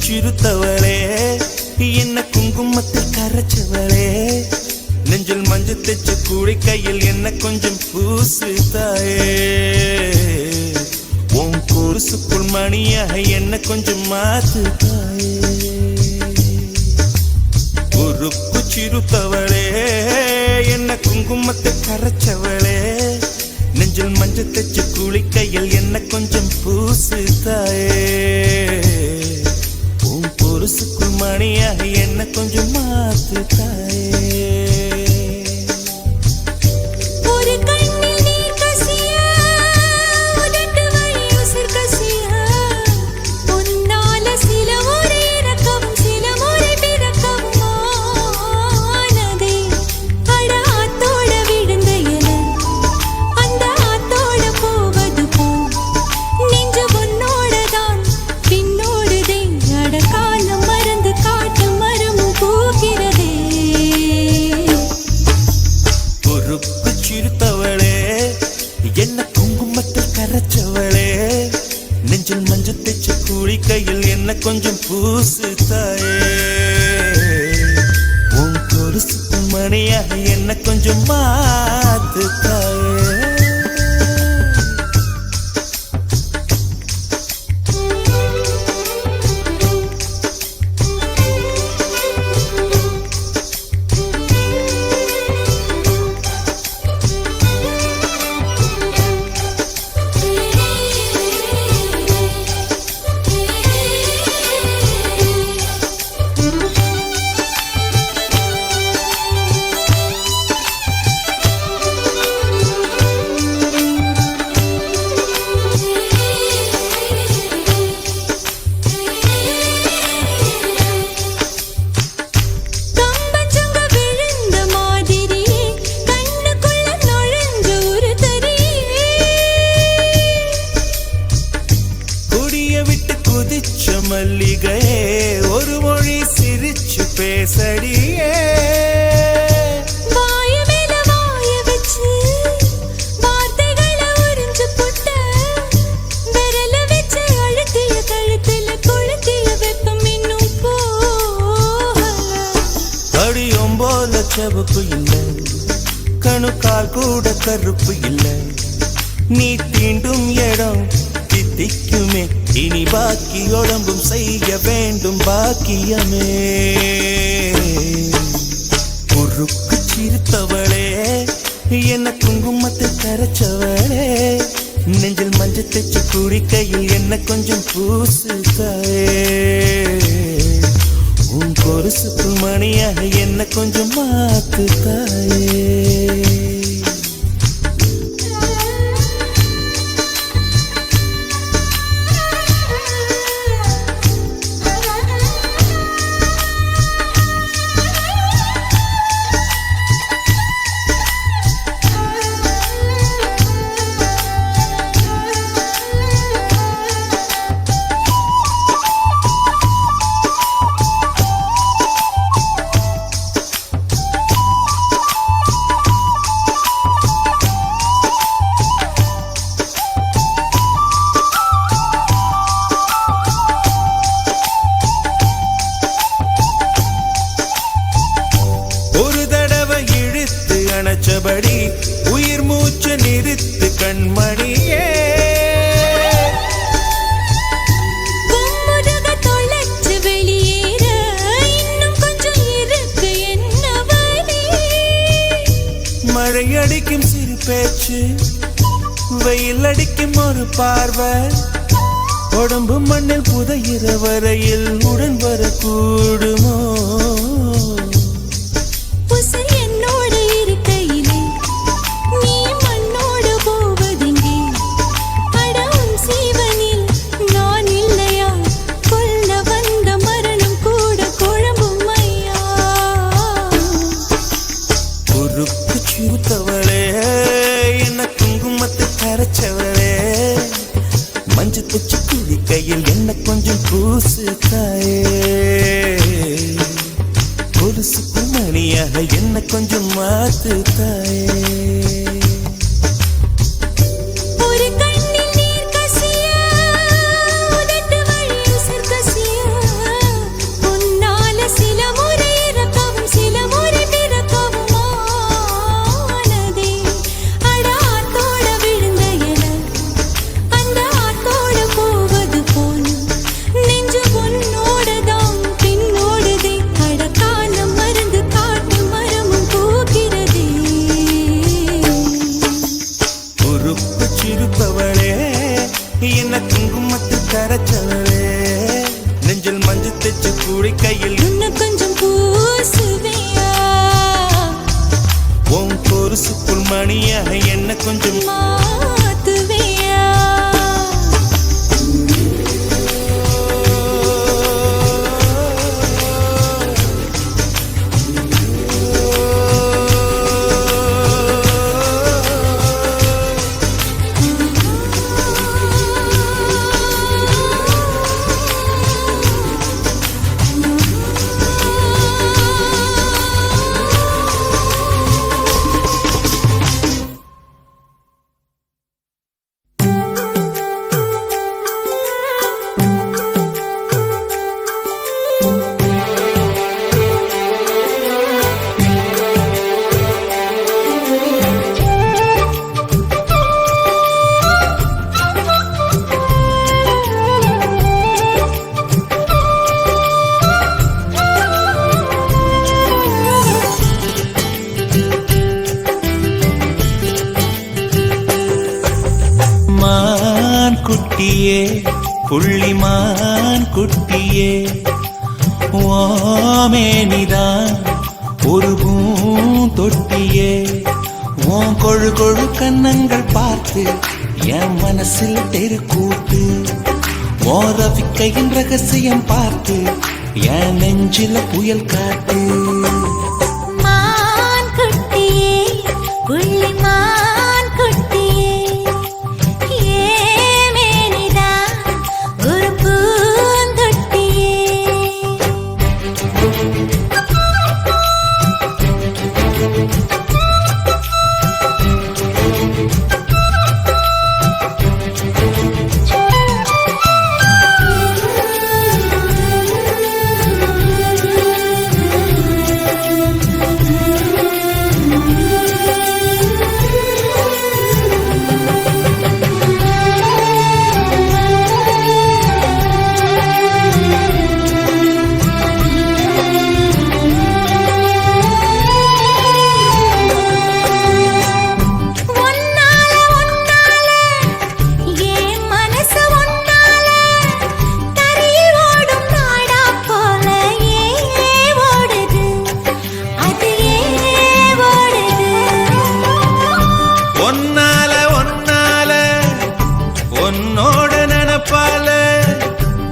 சிறுத்தவளே என்ன குங்குமத்தில் கரைச்சவளே நெஞ்சில் மஞ்சள் தைச்ச கூடை கையில் என்ன கொஞ்சம் பூசு தாயே உன் கொலுசுக்குள் மணியாக என்ன கொஞ்சம் மாத்து தாயே உருக்கு சிறுத்தவளே என்ன குங்குமத்தில் கரைச்சவளே நெஞ்சில் மஞ்சள் தைச்ச கூடை கையில் என்ன கொஞ்சம் பூசு தாயே கொலுசுக்குள் மணியாக என்ன கொஞ்சம் மாத்து தாயே என்ன குங்குமத்தில் கரைச்சவளே நெஞ்சில் மஞ்சள் தைச்ச கூலி கையில் என்ன கொஞ்சம் பூசு தாயே உன் கொலுசுக்கு மணியாக என்ன கொஞ்சம் மாத்து தாயே மல்லிகை ஒரு மொழி சிரிச்சு பேசடியே வாய மேல வாய வச்சு வார்த்தைகளை உறிஞ்சு புட்ட விரல வச்சு அழுத்திய கழுத்துல கொளுத்திய வெப்பம் இன்னும் போகல அடியும் போல செவப்பு இல்லை கணுக்கால் கூட கருப்பு இல்லை நீ தீண்டும் இடம் தித்திக்குமே இனி பாக்கி உடம்பும் செய்ய வேண்டும் பாக்கியமே உருக்கு சிரித்தவளே என்ன குங்குமத்தில் கரைச்சவளே நெஞ்சில் மஞ்சள் தைச்ச கூடி கையில் என்ன கொஞ்சம் பூசு தாயே உன் கொலுசுக்கு மணியாக என்ன கொஞ்சம் மாத்து தாயே அணைச்சபடி உயிர் மூச்சு நிறுத்து கண்மணியே கும்முருக தொலைச்சு வெளியேற இன்னும் கொஞ்சம் இருக்கு என்ன வழி மழை அடிக்கும் சிறு பேச்சு வெயில் அடிக்கும் ஒரு பார்வை உடம்பு மண்ணில் புதையிற வரையில் உடன் வரக்கூடுமோ என்ன குங்குமத்தை கரைச்சவளே மஞ்சள் தைச்ச கூலி கையில் என்ன கொஞ்சம் பூசு தாயே கொலுசுக்கு மணியாக என்ன கொஞ்சம் மாத்து தாயே ஒரு கண்ணில் நீர் கசிய உதட்டு வழி உசர் கசிய மஞ்சு தைச்ச கூடை கையில் இன்னும் கொஞ்சம் பூசுவியா உன் பொருசுக்குள் மணியாக என்ன கொஞ்சம் மாத்துவியா குட்டியே புள்ளிமான் குட்டியே ஓமேனிதான் ஒரு பூந்தொட்டியே உன் கொழு கொழு கன்னங்கள் பார்த்து என் மனசில் தெருக்கூத்து ஓரவிக்கையின் ரகசியம் பார்த்து என் நெஞ்சில புயல் காத்து மான் குட்டியே புள்ளிமான் குட்டியே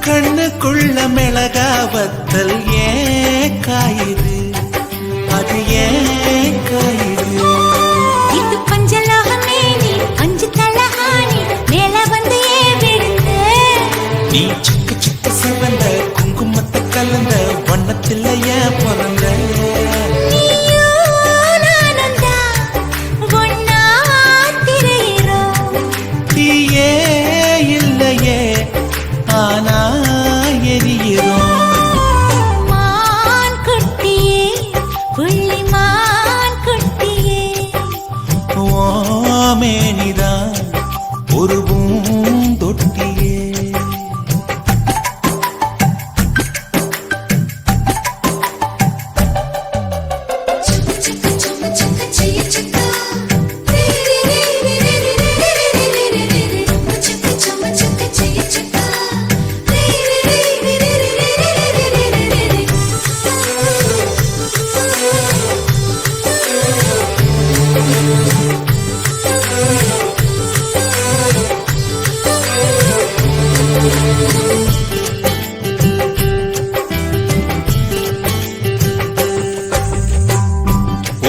கண்ணுக்குள்ள மிளகாவத்தல் ஏன் காயுது அது ஏன் காயுது இது பஞ்சலோகமே நீ அஞ்சு தலஹானி மேல வந்து விழுந்து நீ சிக்க சிக்க சிவந்த குங்குமத்தை கலந்த வண்ணத்தில் ஏன் பிறந்த இல்லையே ஆனா மான் குட்டியே புள்ளிமான் குட்டியே ஓமேனிதான் ஒரு பூந்தொட்டியே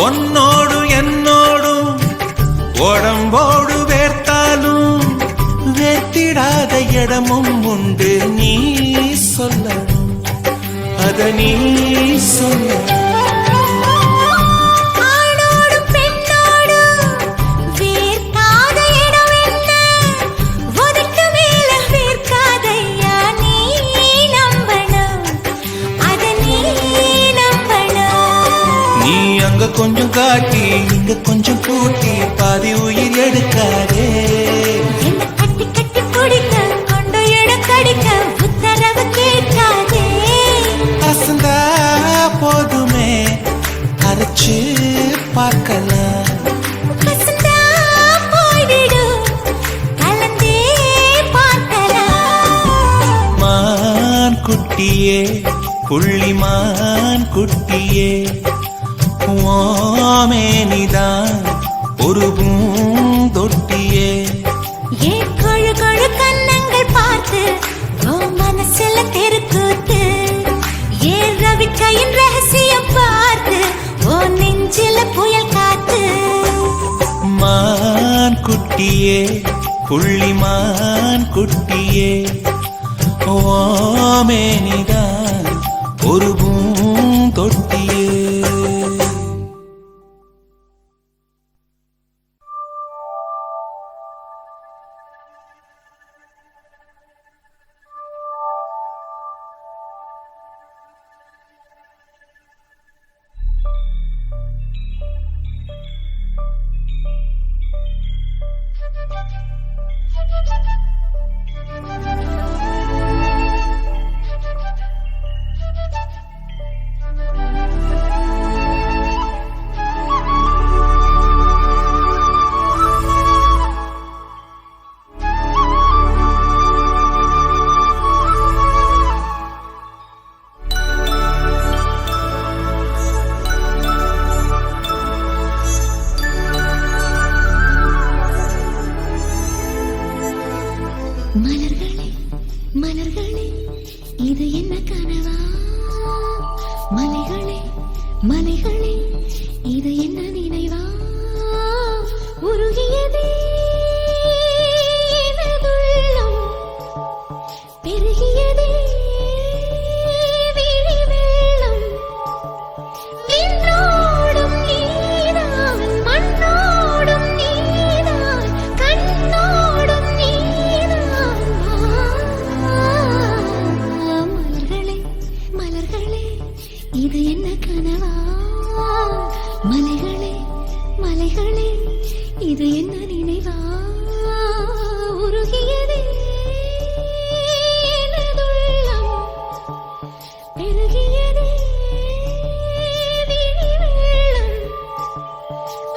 உன்னோடு என்னோடும் உடம்போடு வேர்த்தாலும் வேத்திடாத இடமும் உண்டு நீ சொல்லணும் அத நீ சொல்ல கொஞ்சம் காட்டி இங்க கொஞ்சம் கூட்டி பாதி உயிர் எடுக்காதே கட்டி கட்டி பிடிக்க கொண்டு எடுக்கடிக்க உத்தரவு கேட்காதே அசந்தா போதுமே அரைச்சு பார்க்கலாம் அசந்தா போய்விடும் கலந்தே பார்க்கலாம் மான் குட்டியே புள்ளிமான் குட்டியே ஓமேனிதான் ஒரு பூந்தொட்டியே ஏன் கொழு கொழு கண்ணங்கள் பார்த்து ஓ மனசுல தெருக்கூத்து ஏன் ரவிக்கையின் ரகசியம் பார்த்து ஓ நெஞ்சில புயல் காத்து மான் குட்டியே புள்ளிமான் குட்டியே ஓமேனிதான் ஒரு பூந்தொட்டியே மலர்களே மலர்களே இது என்ன கனவா மலைகளே மலைகளே இது என்ன நினைவா உருகியதே எனதுள்ளம் பெருகியதே விழி வெள்ளம் விண்ணோடும் நீதான் மண்ணோடும் நீதான் கண்ணோடும் நீதான் மலர்களே மலர்களே இது என்ன கனவா மலைகளே மலைகளே இது என்ன நினைவா உருகியதே எனதுள்ளம் பெருகியதே விழி வெள்ளம்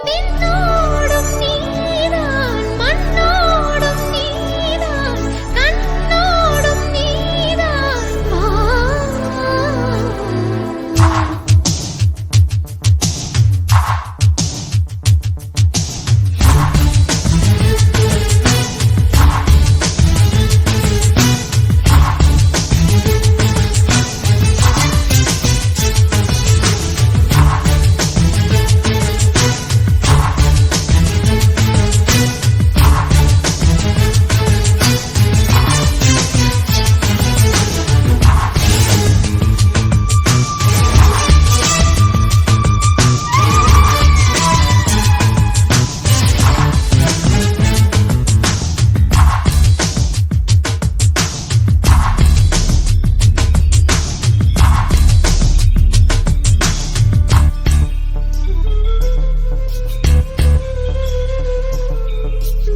விண்ணோடும் நீதான் மண்ணோடும் நீதான் கண்ணோடும் நீதான்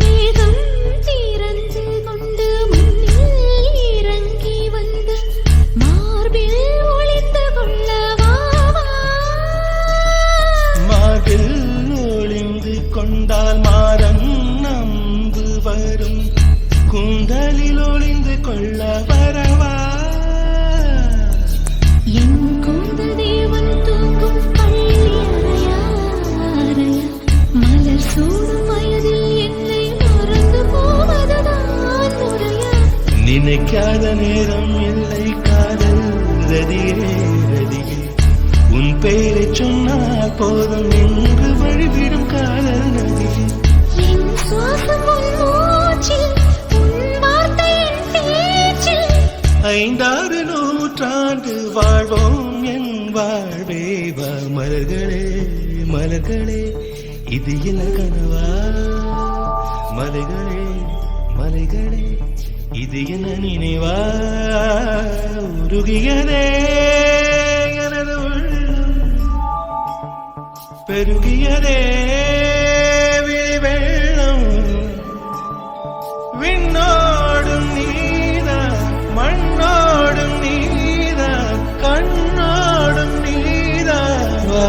மேகம் திறந்து கொண்டு மண்ணில் இறங்கி வந்து மார்பில் ஒளிந்து கொள்ளவா மார்பில் ஒளிந்து கொண்டால் மாறம் நம்பு வரும் கூந்தலில் ஒளிந்து கொள்ள வரவா என் கூந்த தேவன் தூங்கும் பள்ளி அறையா அறையா மலர் சூடும் வயதில் என்னை மறந்து போவதுதான் முறையா நினைக்காத நேரம் இல்லை காதல் ரதியே ரதியே உன் பேரை சொன்னால் போதும் என்று வழிவிடும் காதல் நதியே என் சுவாசம் உன் மூச்சில் உன் வார்த்தை என் பேச்சில் 5-6 நூற்றாண்டு வாழ்வோம் என் வாழ்வே வா மலர்களே மலர்களே இது என்ன கனவா மலைகளே மலைகளே இது என்ன நினைவா உருகியதே எனது உள்ளம் பெருகியதே விழி வெள்ளம் விண்ணோடும் நீதான் மண்ணோடும் நீதான் கண்ணோடும் நீதான் வா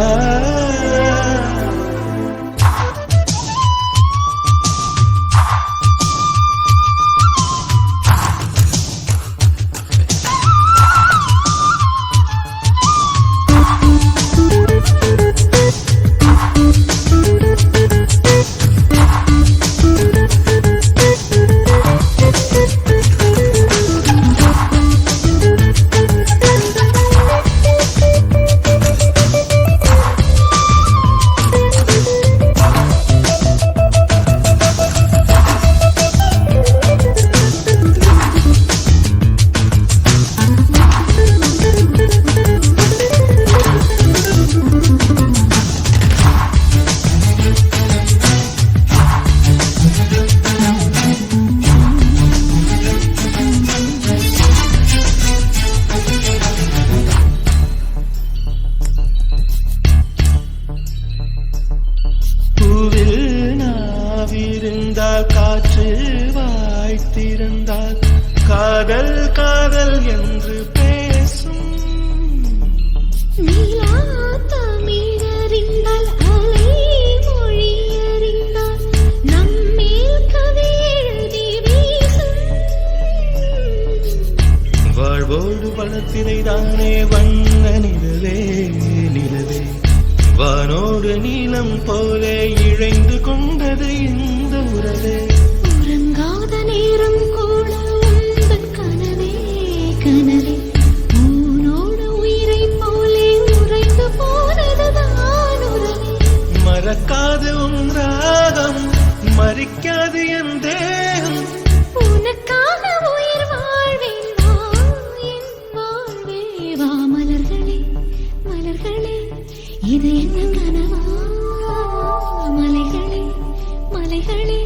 இதைதானே வண்ண நிலவே நிலவே வானோடு நீளம் போலே இழைந்து கொண்டது இந்த உறவே உறங்காத நேரம் கூட உந்தன் கனவே கனவே உன்னோடு உயிரை போலே உறைந்து போனதுதான் உறவே மறக்காது உன் ராகம் மறிக்காது என் தேகம் உனக்காக உயிர் வாழ்வேன் வா என் வாழ்வே வா மலர்களே மலர்களே இது என்ன கனவா மலைகளே மலைகளே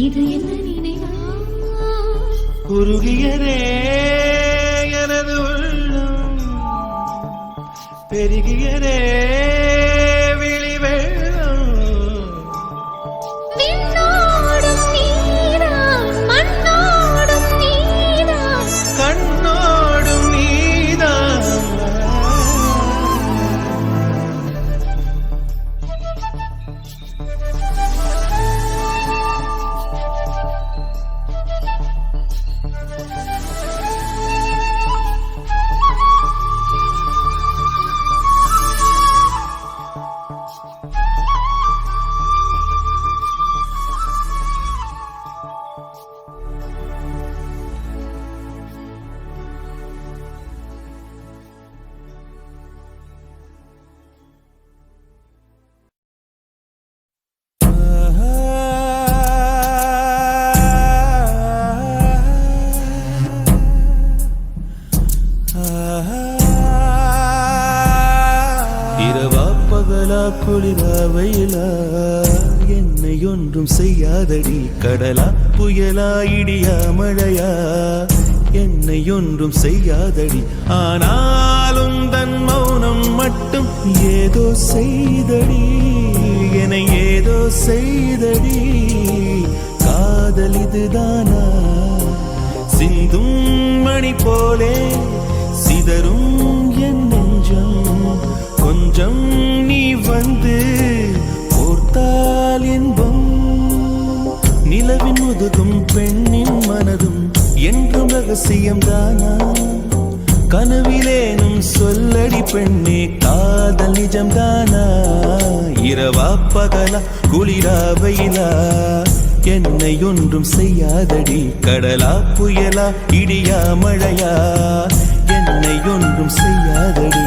இது என்ன நினைவா உருகியதே எனது உள்ளம் பெருகியதே விழி வெள்ளம் விண்ணோடும் நீதான் மண்ணோடும் நீதான் கண்ணோடும் நீதான் இரவா பகலா குளிரா வெயிலா என்னை ஒன்றும் செய்யாதடி கடலா புயலா இடியா மழையா என்னை ஒன்றும் செய்யாதடி ஆனாலும் தன் மௌனம் மட்டும் ஏதோ செய்தடி என்னை ஏதோ செய்தடி காதல் இதுதானா சிந்தும் மணி போலே சிதறும் என் நெஞ்சம் கொஞ்சம் நீ வந்து ஓர்த்தால் என்பம் நிலவின் முதுகும் பெண்ணின் மனதும் என்றும் ரகசியம்தானா கனவிலேனும் சொல்லடி பெண்ணே காதல் நிஜம்தானா இரவா பகலா குளிரா வெயிலா என்னை ஒன்றும் செய்யாதடி கடலா புயலா இடியா மழையா என்னை ஒன்றும் செய்யாதடி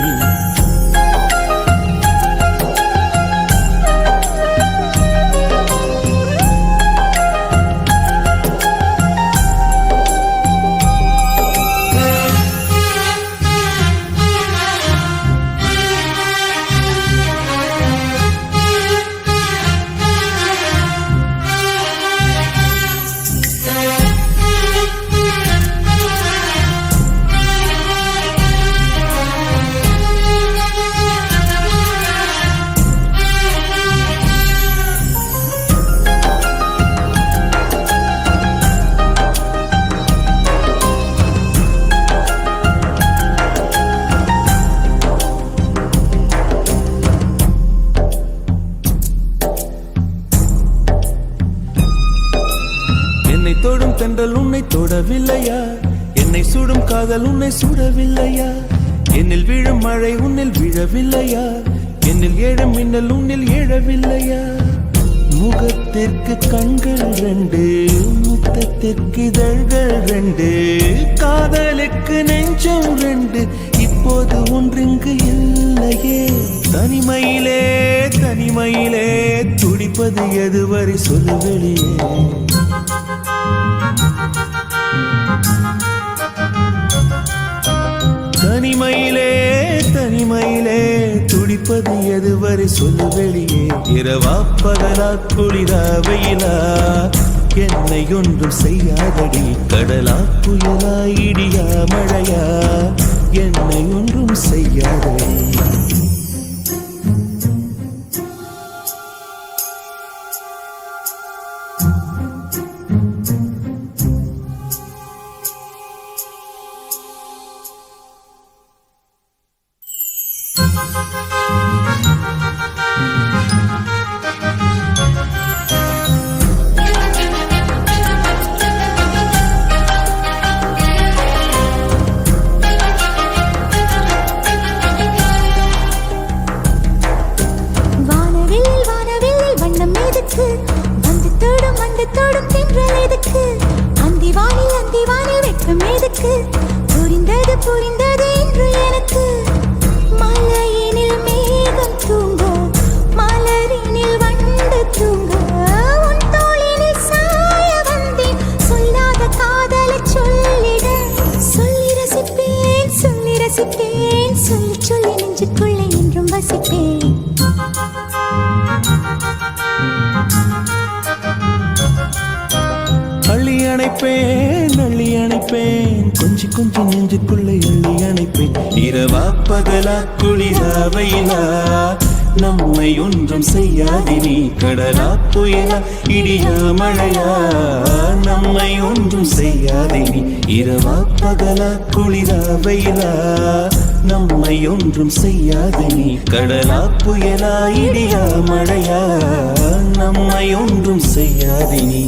தொடும் தென்றல் உன்னை தொடவில்லையா என்னை சுடும் காதல் உன்னை சுடவில்லையா என்னில் விழும் மழை உன்னில் விழவில்லையா என்னில் ஏழும் மின்னல் உன்னில் எழவில்லையா முகத்திற்கு கண்கள் ரெண்டு முத்தத்திற்கு இதழ்கள் ரெண்டு காதலுக்கு நெஞ்சம் ரெண்டு இப்போது ஒன்றிங்கு இல்லையே தனிமையிலே தனிமையிலே துடிப்பது எதுவரை சொல்லு வெளியே தனிமையிலே தனிமையிலே துடிப்பது எதுவரை சொல்லு வெளியே இரவா பகலா குளிரா வெயிலா என்னை ஒன்றும் செய்யாதடி கடலா புயலா இடியா மழையா என்னை ஒன்றும் செய்யாதடி வசிப்பேன் சொல்லி சொல்லி நெஞ்சுக்குள்ளே என்றும் வசிப்பேன். அள்ளி அணைப்பேன் கொஞ்சி கொஞ்சி நெஞ்சுக்குள்ளே அள்ளி அணைப்பேன். இரவா பகலா குளிரா வெயிலா நம்மை ஒன்றும் செய்யாதினி. கடலா புயலா இடியா மழையா நம்மை ஒன்றும் செய்யாதினி. இரவா பகலா குளிரா வெயிலா நம்மை ஒன்றும் செய்யாதினி. கடலா புயலா இடியா மழையா நம்மை ஒன்றும் செய்யாதினி.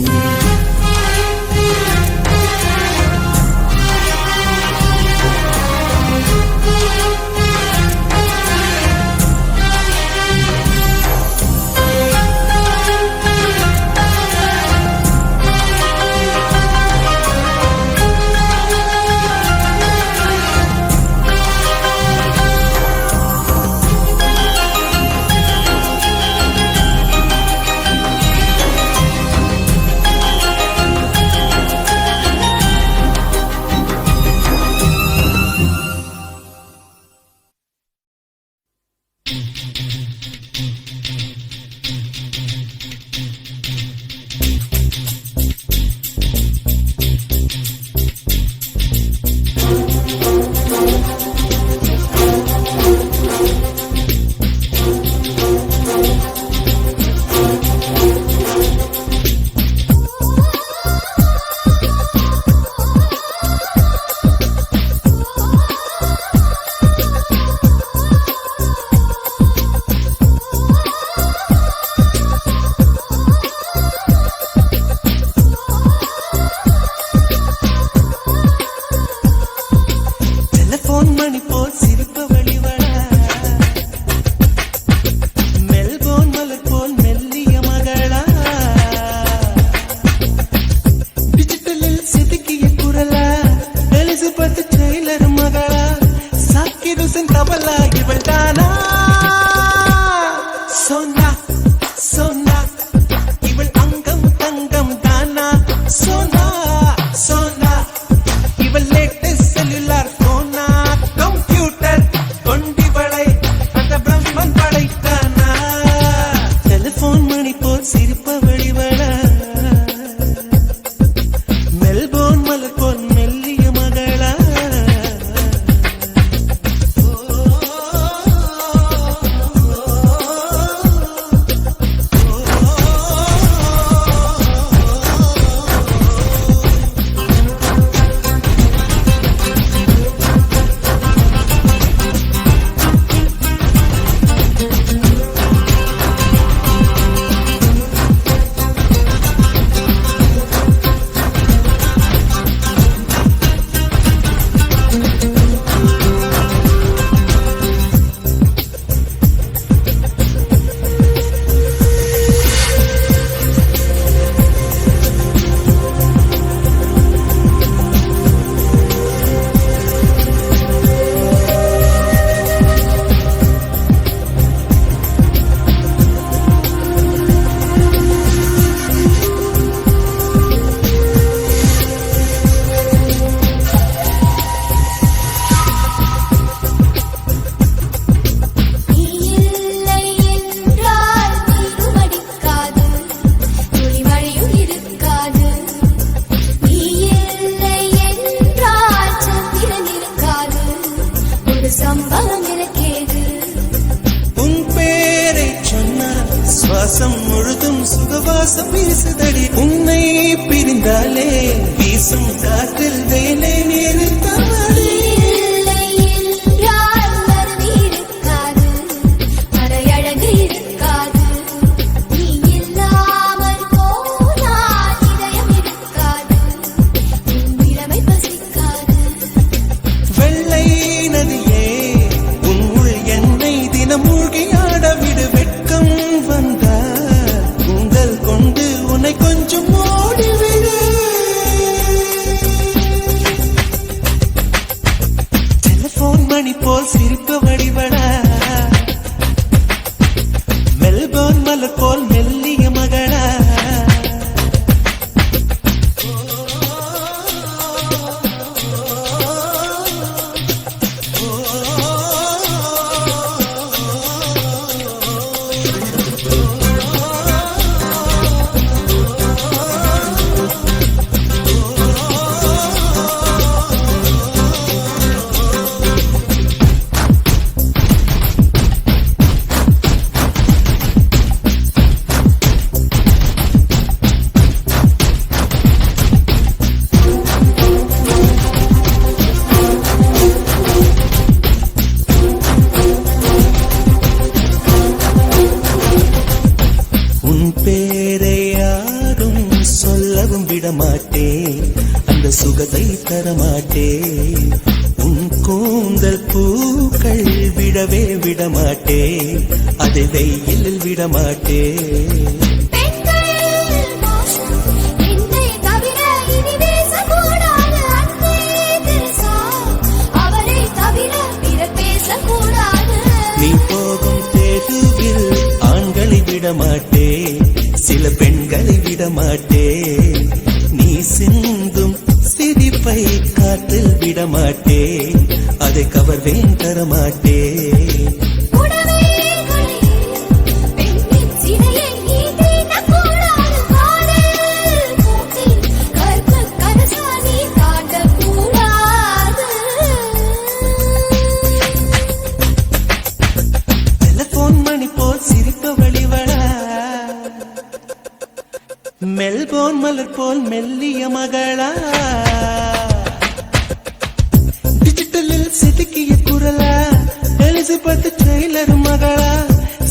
சுவாசம் முழுதும் சுகவாசம் வீசுதடி. உன்னை பிரிந்தாலே வீசும் காற்றில் வேலை நிறுத்தவடி. வெள்ளை நதியே உன் உள் என்னை தினம் மூழ்கியாட விடு. வெட்கம் வந்த உங்கள் கொண்டு உன்னை கொஞ்சம் ஓடிவிடு. டெலிபோன் மணி போல் சிரிப்பு வடிவடா. மெல்போர்ன் மலர் போல் மெல்லிய மகளா. Oh தரமாட்டேன் உன் கூந்தல் பூக்கள் விடவே விடமாட்டேன் அதை வெயிலில் விடமாட்டேன் நீ போகும் தெருவில் ஆண்களை விடமாட்டேன் சில பெண்களை விடமாட்டேன் நீ சிந்தும் சிரிப்பை காற்றில் விடமாட்டேன் அதை கவர்வேன் தரமாட்டேன் மெல்போன் மலர் போல் மெல்லிய மகளா டிஜிட்டலில் செதுக்கிய குரலா எலிசபெத் டெய்லர் மகளா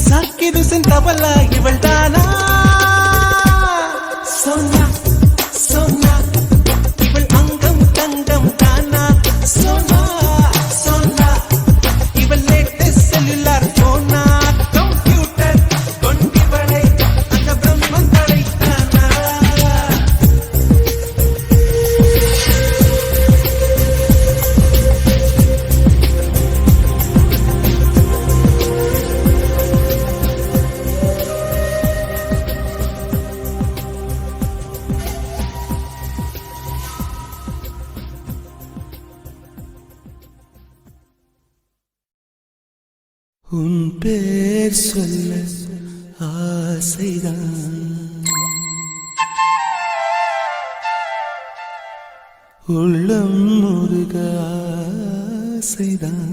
சாக்கிதுசன் தபலா இவள் தானா சோனா சோனா இவள் அங்கம் தங்கம் தானா சோனா சோனா இவள் லேட்டஸ்ட் செல்லுலார் போனா கம்ப்யூட்டர் கொண்டிவளை அந்த பிரம்மன் தழைத்தானா உன் பேர் சொல்ல ஆசைதான் உள்ளம் முருக ஆசைதான்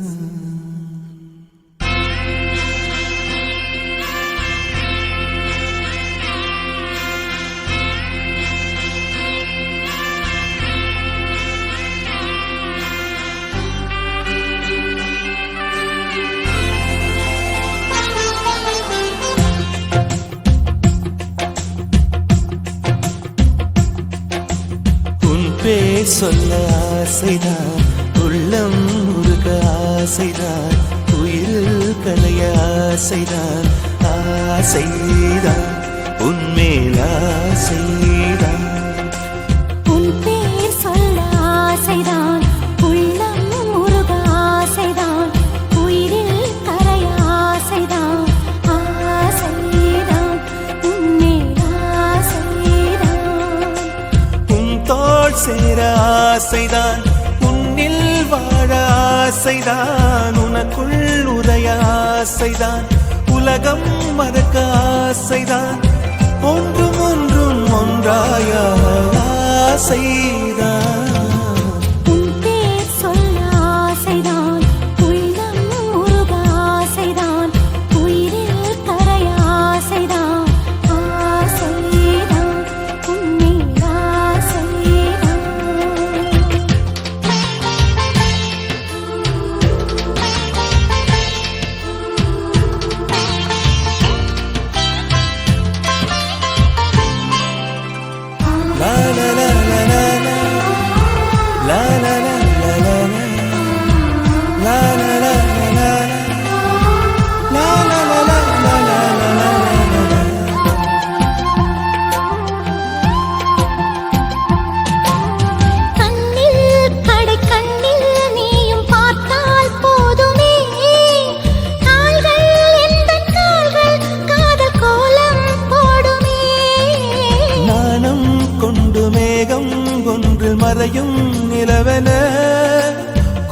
பேர் சொல்ல ஆசைதான் உள்ளம் முருக ஆசைதான் உயிரில் கலைய ஆசைதான் ஆசைதான் உன்மேல் ஆசைதான் உன் பேர் சொல்ல ஆசைதான் உள்ளம் முருக ஆசைதான் உயிரில் கரைய ஆசைதான் ஆசைதான் உன்மேல் ஆசைதான் உன் தோள் சேர ஆசைதான் உன்னில் வாழ ஆசைதான் உனக்குள் உதய ஆசைதான் உலகம் மறக்க ஆசைதான் ஒன்றும் ஒன்றும் ஒன்றாய ஆசைதான் உன் பேர் சொல்ல ஆசைதான் உள்ளம் முருக ஆசைதான் உயிரில் கரைய ஆசைதான் ஆசைதான் உன்மேல் ஆசைதான் la la la la la la la la la la la la la la la la la la la கண்ணில் கடை கண்ணில் நீயும் பார்த்தால் போதுமே கால்கள் எந்தன் கால்கள் காதல் கோலம் போடுமே நாணம் கொண்டு மேகம் ஒன்றில் மறையும் நிலவென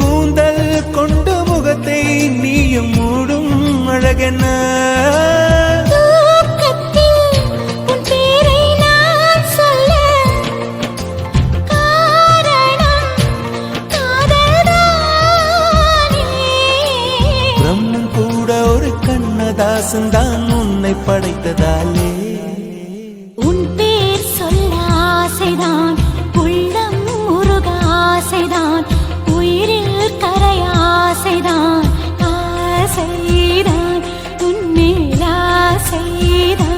கூந்தல் கொண்டு முகத்தை நீயும் மூடும் அழகென தூக்கத்தில் உன் பேரை நான் சொல்ல காரணம் காதல்தானே பிரம்மன் கூட ஒரு கண்ணதாசன் தான் உன்னை படைத்ததாலே உன் பேர் சொல்ல ஆசைதான் உள்ளம் முருக ஆசைதான் உயிரில் கரைய ஆசைதான் ஆசைதான் உன்மேல் ஆசைதான்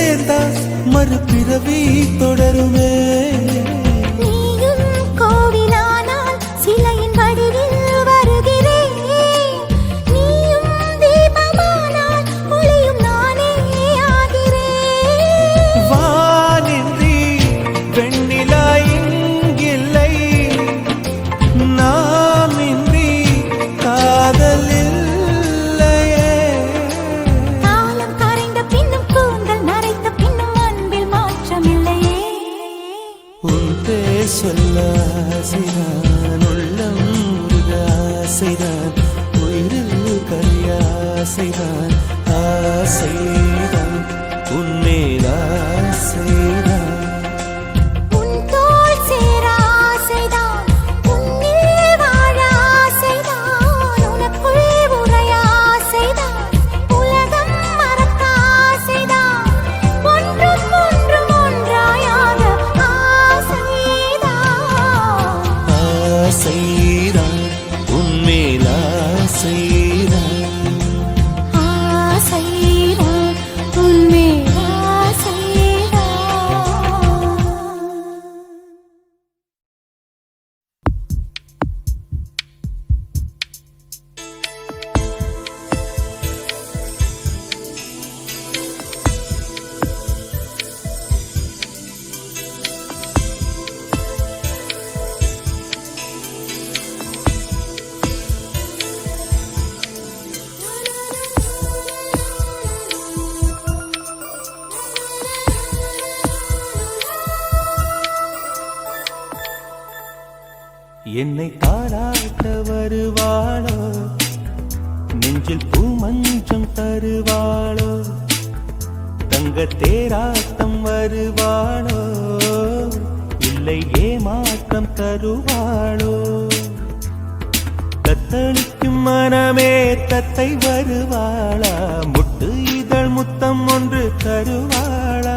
சேர்ந்தா மறுபிறவி தொடருமே. நீயும் கோவிலானால் சிலையின் வடிவில் வருகிறேன். நீயும் தீபமானால் ஒளியும் நானே ஆகிறேன். வானின்றி வெண்ணிலா இங்கில்லை, நாமின்றி காதல் இல்லையே. காலம் கரைந்த பின்னும் கூந்தல் நரைத்த பின்னும் அன்பில் மாற்றமில்லையே. உன் பேர் சொல்ல ஆசைதான், உள்ளம் உருக ஆசைதான், உயிரில் கரிய ஆசைதான், ஆசைதான் உன்மேல் ஆசைதான். உன் தோள் சேர ஆசைதான், உன்னில் வாழ ஆசைதான், உனக்குள் உறைய ஆசைதான், உலகம் மறக்க ஆசைதான், ஒன்றும் ஒன்றும் ஒன்றாயாக ஆசைதான். ஆசைதான் உன்மேல் ஆசைதான். ஆசைதான் உன்மேல் ஆசைதான். என்னை தாளாட்ட வருவாளோ, நெஞ்சில் பூமஞ்சம் தருவாளோ, தங்க தேராட்டம் வருவாளோ, இல்லை ஏமாற்றம் தருவாளோ. தத்தளிக்கும் மனமே தத்தை வருவாளா, முட்டு இதழ் முத்தம் ஒன்று தருவாளா.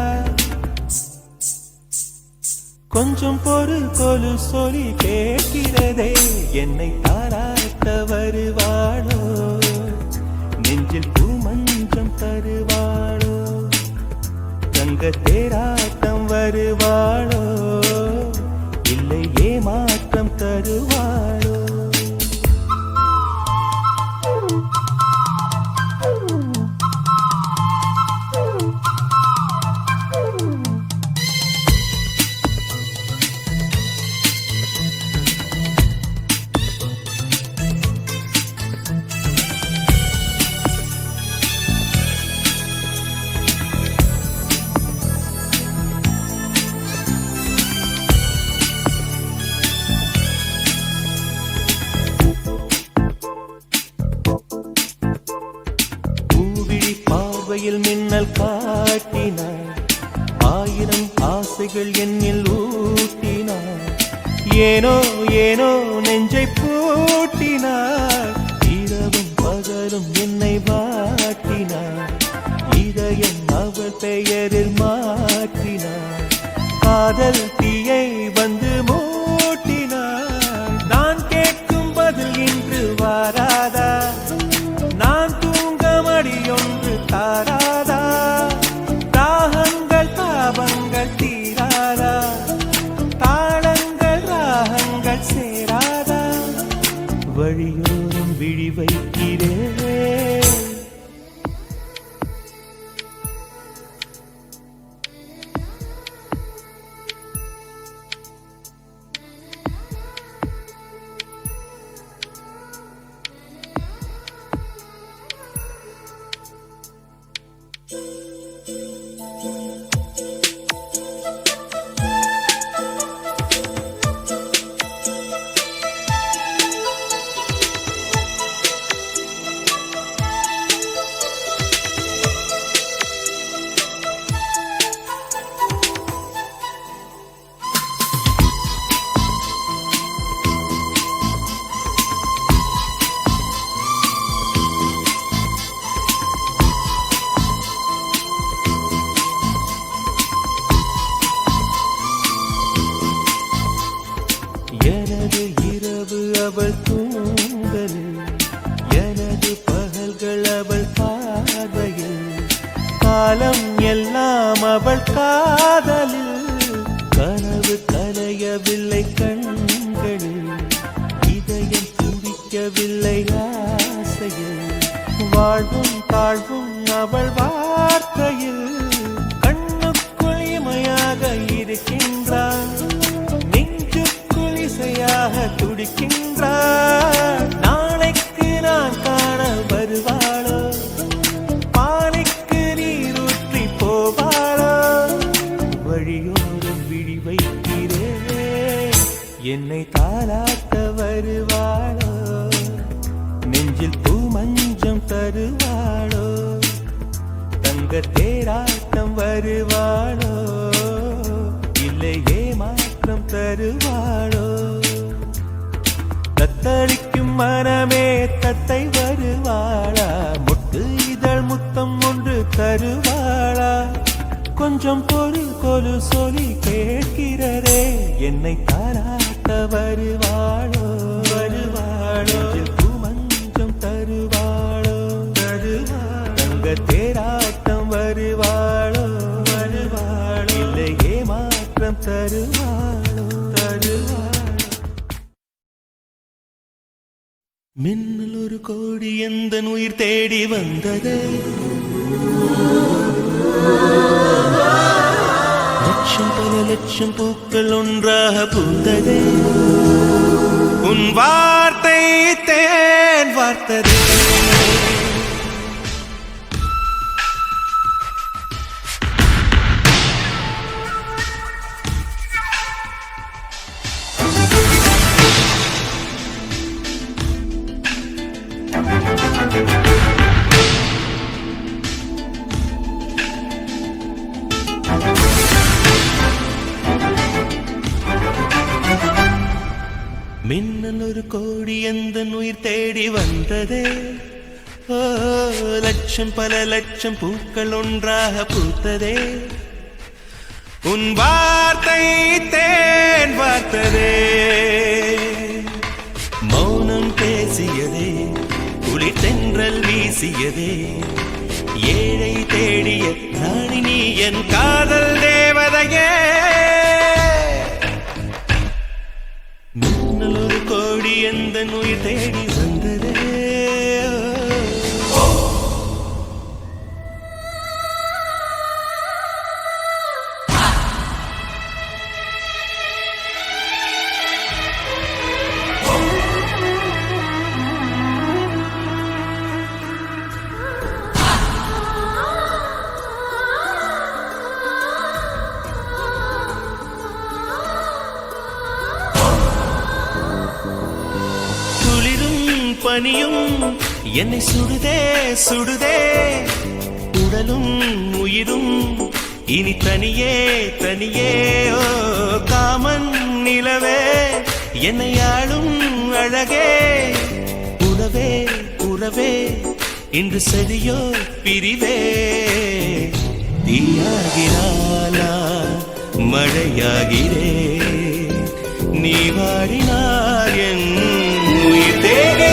கொஞ்சம் பொறு கொலு சொல்லி கேட்கிறதே, என்னை தாராட்ட வருவாளோ, நெஞ்சில் பூமஞ்சம் தருவாளோ, தங்க தேராட்டம் வருவாளோ, இல்லை ஏமாற்றம் தருவாளோ. பார்வையில் மின்னல் காட்டினாய், ஆயிரம் ஆசைகள் என்னில் ஊட்டினாய், ஏனோ ஏனோ நெஞ்சை பூட்டினாய், இரவும் பகலும் என்னை வாட்டினாய், இதயம் அவள் பெயரில் மாற்றினாய், காதல் தீயை வந்து மூட்டினாய். நான் கேட்கும் பதில் இன்று வாராதா, நான் தூங்க மடியொன்று தாராதா, தாகங்கள் தாபங்கள் தீராதா, தாளங்கள் ராகங்கள் சேராதா, வழியோரம் விழி வைக்கிறேன். காலம் எல்லாம் அவள் காதலில் கனவு கலையவில்லை கண்களில் இதயம் துடிக்கவில்லை ஆசையில் வாழ்வும் தாழ்வும் அவள் வார்த்தையில் கண்ணுக்குள் இமையாக இருக்கின்றாள் நெஞ்சுக்குள் இசையாக துடிக்கின்றாள் நாளைக்கு நான் காண வருவாளோ பானைக்கு நீரூற்றி போவாளோ வழியோரம் விழி வைக்கிறேன் என்னை தாலாட்ட வருவாளோ நெஞ்சில் பூ மஞ்சம் தருவாளோ தங்க தேராட்டம் வருவாளோ இல்லை ஏமாற்றம் தருவாளோ தத்தளிக்கும் மனமே தத்தை வருவாளா முட்டு இதழ் முத்தம் ஒன்று தருவாளா கொஞ்சம் பொறு கொலு சொல்லி கேட்கிறரே என்னை தாராட்ட வருவாளோ வருவாளோ பூமஞ்சம் தருவாளோ தருவாளோ தங்க தேராட்டம் வருவாளோ வருவாளோ இல்லை ஏமாற்றம் தருவாளோ தருவாளோ மின்னல் ஒரு கோடி எந்த உயிர் தேடி வந்தது லட்சம் பல லட்சம் பூக்கள் ஒன்றாக பூந்தது உன் வார்த்தை தேன் வார்த்தது மின்னல் ஒரு கோடி எந்த உயிர் தேடி வந்ததே ஓ லட்சம் பல லட்சம் பூக்கள் ஒன்றாக பூத்ததே உன் வார்த்தை தேன் வார்த்ததே மௌனம் பேசியதே குளிர் வீசியதே ஏழை தேடிய ராணி நீ என் காதல் தேவதையே மின்னல் ஒரு கோடி எந்த உயிர் தேடி வந்ததே பனியும் என்னை சுடுதே சுடுதே உடலும் உயிரும் இனி தனியே தனியே ஓ காமன் நிலவே என்னை ஆளும் அழகே உறவே உறவே இன்று சரியோ பிரிவே தீயாகினாலா மழையாகிறே நீ வாடினார் என் உயிர் தேகிறே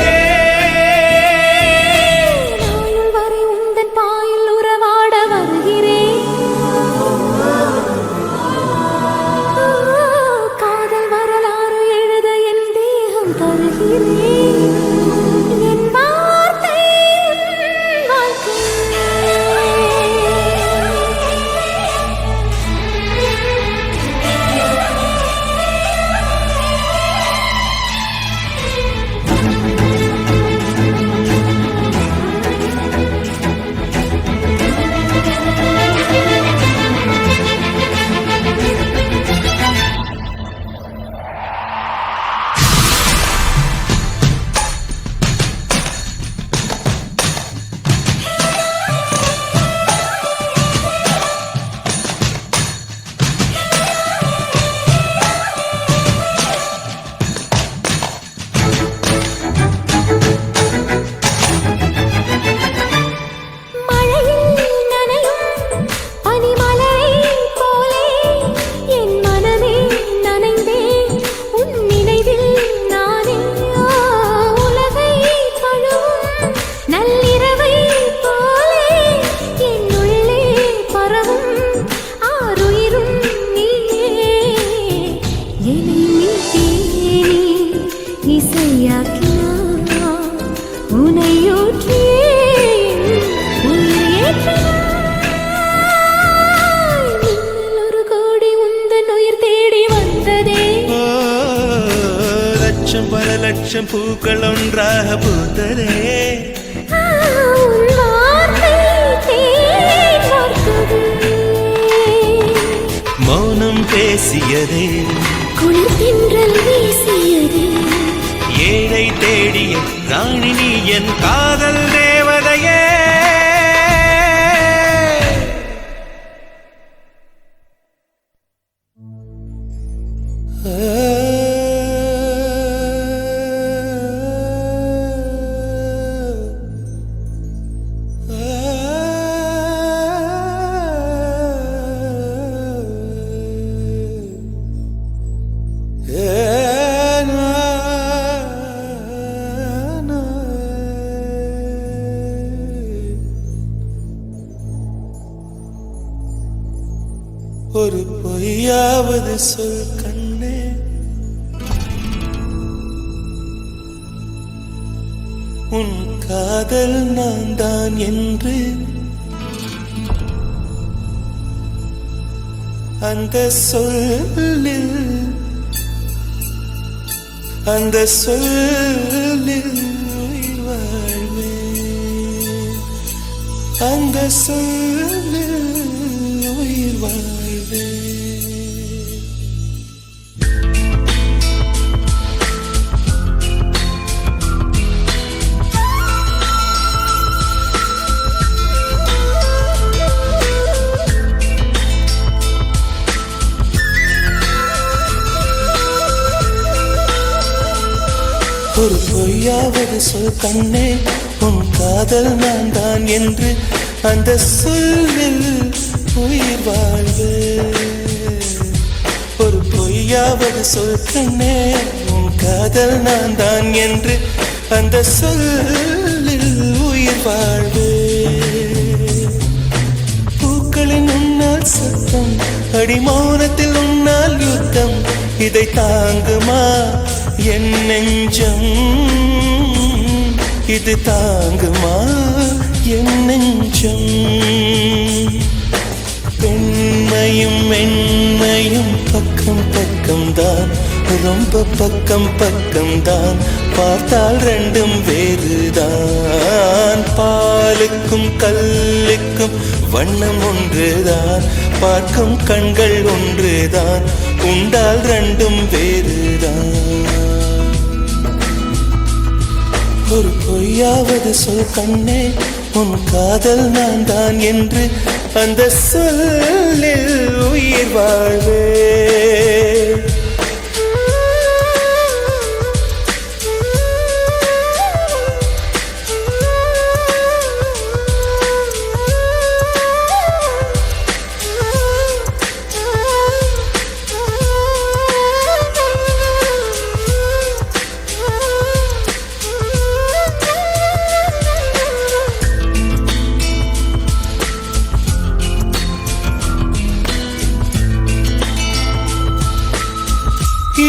லட்சம் பூக்கள் ஒன்றாக பூத்ததே. உன் வார்த்தை தேன் வார்த்தது. மௌனம் பேசியதே, குளிர் தென்றல் வீசியது. ஏழை தேடிய ராணி நீ என் காதல் தேவதையே. ஒரு பொய்யாவது சொல் கண்ணே, உன் காதல் நான் தான் என்று அந்த சொல்லில் உயிர் வாழ்வேன். அந்த சொல்லில் உயிர் வாழ்வேன். ஒரு பொய்யாவது சொல் கண்ணே, உன் காதல் நான் தான் என்று அந்த சொல்லில் உயிர் வாழ்வே. ஒரு பொய்யாவது சொல் கண்ணே, உன் காதல் நான் தான் என்று அந்த சொல்லில் உயிர் வாழ்வே. பூக்களின் உன்னால் சத்தம், அடிமௌனத்தில் உன்னால் யுத்தம், இதை தாங்குமா என் நெஞ்சம்? இது தாங்குமா என் நெஞ்சம்? பெண்மையும் மென்மையும் பக்கம் பக்கம்தான், ரொம்ப பக்கம் பக்கம்தான், பார்த்தால் ரெண்டும் வேறுதான். பாலுக்கும் கல்லுக்கும் வண்ணம் ஒன்றுதான், பார்க்கும் கண்கள் ஒன்றுதான், உண்டால் ரெண்டும் வேறுதான். ஒரு பொய்யாவது சொல் கண்ணே, உன் காதல் நான் தான் என்று அந்த சொல்லில் உயிர் வாழ்வே.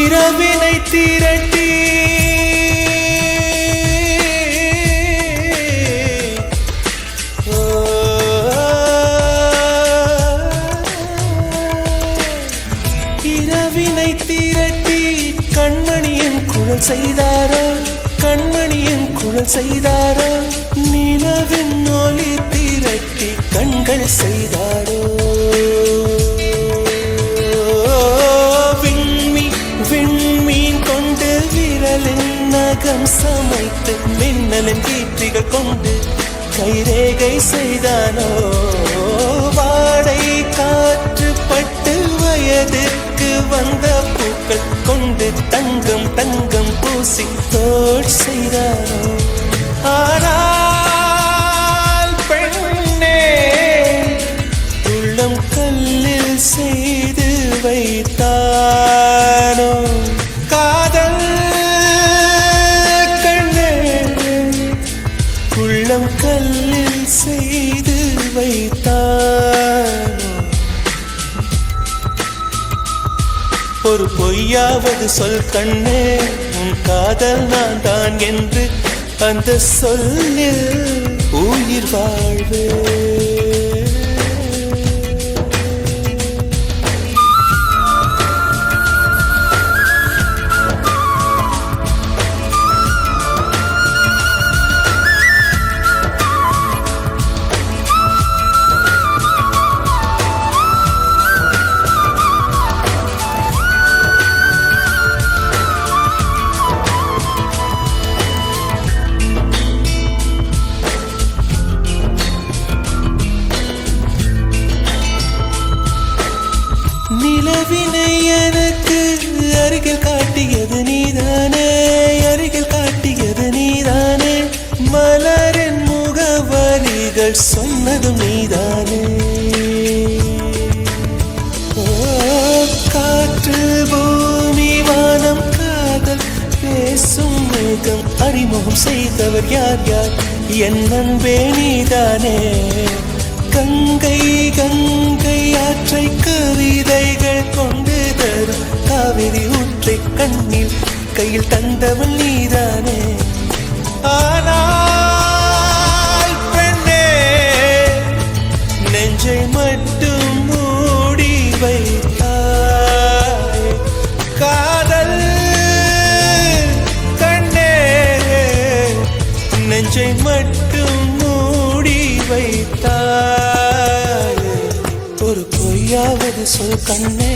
இரவினை திரட்டி இரவினை திரட்டி கண்மணியின் குழல் செய்தாரோ, கண்மணியின் குழல் செய்தாரோ, நிலவின் ஒளி திரட்டி கண்கள் செய்தாரோ. விண்மீன் கொண்டு விரலின் நகம் சமைத்து மின்னலின் கீற்றிகள் கொண்டு கைரேகை செய்தானோ. வாடை காற்று பட்டு வயதுக்கு வந்த பூக்கள் கொண்டு தங்கம் தங்கம் பூசி தோட் செய்தானோ. ஆனால் பெண்ணே, உள்ளம் கல்லில் செய்து வைத்தானோ காதல் கண்ணே, உள்ளம் கல்லில் செய்து வைத்தானோ. ஒரு பொய்யாவது சொல் கண்ணே, உன் காதல் நான் தான் என்று அந்த சொல்லில் உயிர் வாழ்வே. நிலவினை எனக்கு அருகில் காட்டியது நீதானே, அருகில் காட்டியது நீதானே. மலரின் முகவரிகள் சொன்னதும் நீதானே. காற்று பூமி வானம் காதல் பேசும் மேகம் அறிமுகம் செய்தவர் யார் யார்? என் அன்பே நீதானே. கங்கை கங்கை ஆற்றை கவிதைகள் கொண்டு தரும் காவிரி ஊற்றை கண்ணில் கையில் தந்தவன் நீதானே. ஆனால் பெண்ணே நெஞ்சை மட்டும் மூடி வைத்தாய். காதல் கண்ணே நெஞ்சை மட்டும் மூடி வைத்தாய். ஒரு பொய்யாவது சொல் கண்ணே,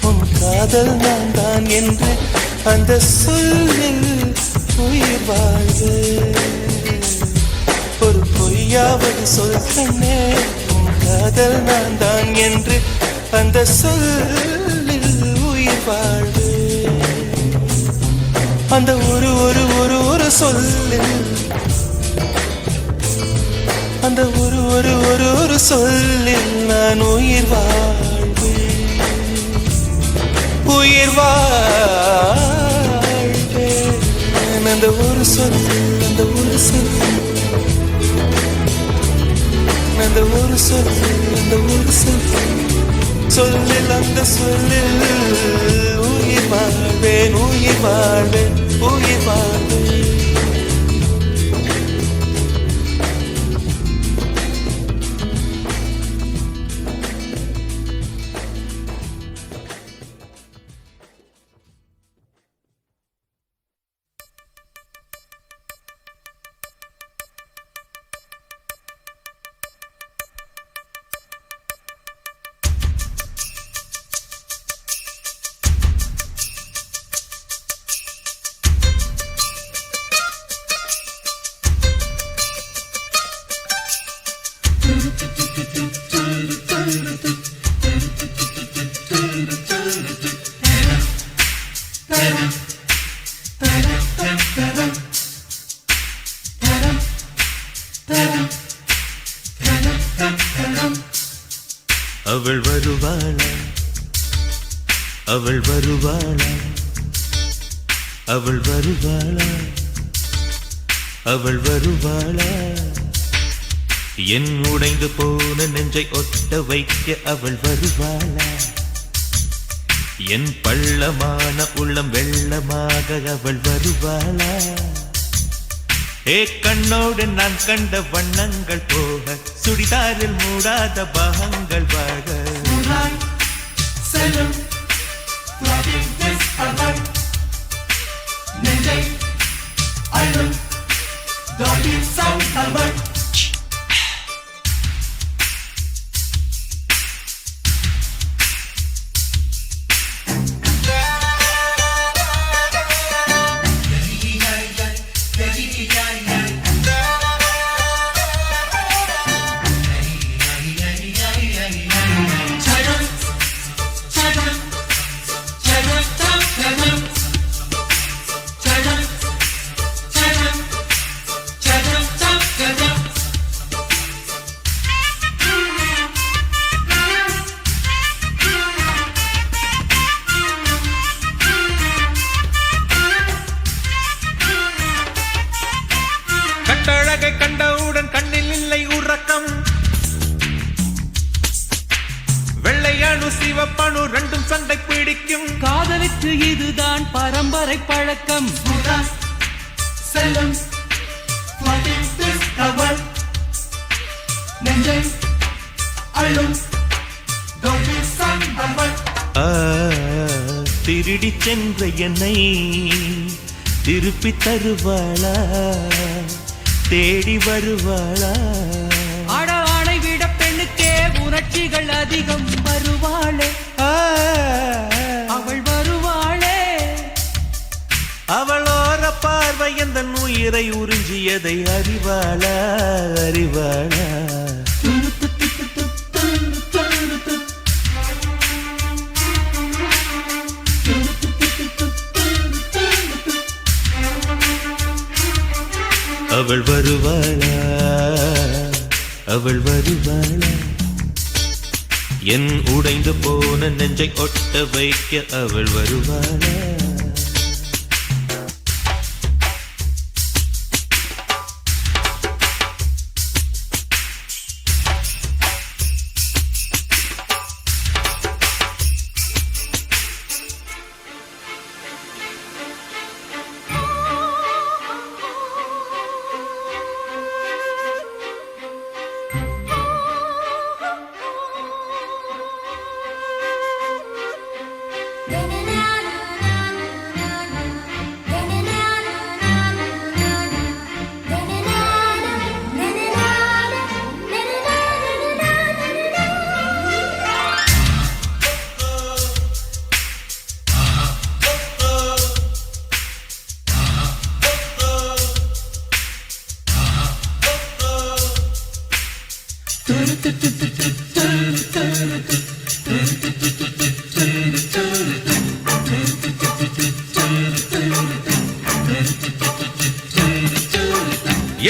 உன் காதல் நான் தான் என்று அந்த சொல்லில் உயிர் வாழ்வு. ஒரு பொய்யாவது சொல் கண்ணே, உன் காதல் நான் தான் என்று அந்த சொல்லில் உயிர் வாழ்வு. அந்த ஒரு ஒரு ஒரு ஒரு சொல்லில், அந்த ஒரு ஒரு ஒரு ஒரு சொல்லில் நான் உயிர் வாழ்வு, உயிர் வாழ்வேன். அந்த ஒரு சொல், அந்த ஒரு சொல், அந்த ஒரு சொல், அந்த ஒரு சொல் சொல்லில், அந்த சொல்லில் உயிர் வாழ்வேன், உயிர் வாழ்வேன், உயிர் வாழ்வேன். அவள் வருவாளா, அவள் வருவாளா, அவள் வருவாளா, அவள் வருவாளா. என் உடைந்து போன நெஞ்சை ஒட்ட வைக்க அவள் வருவாளா. என் பள்ளமான உள்ளம் வெள்ளமாக அவள் வருவாளா. ஏ கண்ணோடு நான் கண்ட வண்ணங்கள் போக, சுடிதாரில் மூடாத பாகங்கள் வாழ. கட்டழகை கண்டவுடன் கண்ணில் இல்லை உறக்கம். வெள்ளையணு சிவப்பணு ரெண்டும் சண்டை பிடிக்கும். காதலுக்கு இதுதான் பரம்பரை பழக்கம். செல்லும் நெஞ்சை அள்ளும் திருடி சென்ற என்னை திருப்பி தருவாளா, தேடி வருவாளா. ஆடவானை விட பெண்ணுக்கே உணர்ச்சிகள் அதிகம். வருவாளே அவள் வருவாளே. அவளோர பார்வை எந்த உயிரை உறிஞ்சியதை அறிவாளா, அறிவாளா. அவள் வருவாளா அவள் வருவாளா என் உடைந்து போன நெஞ்சை ஒட்ட வைக்க அவள் வருவாளா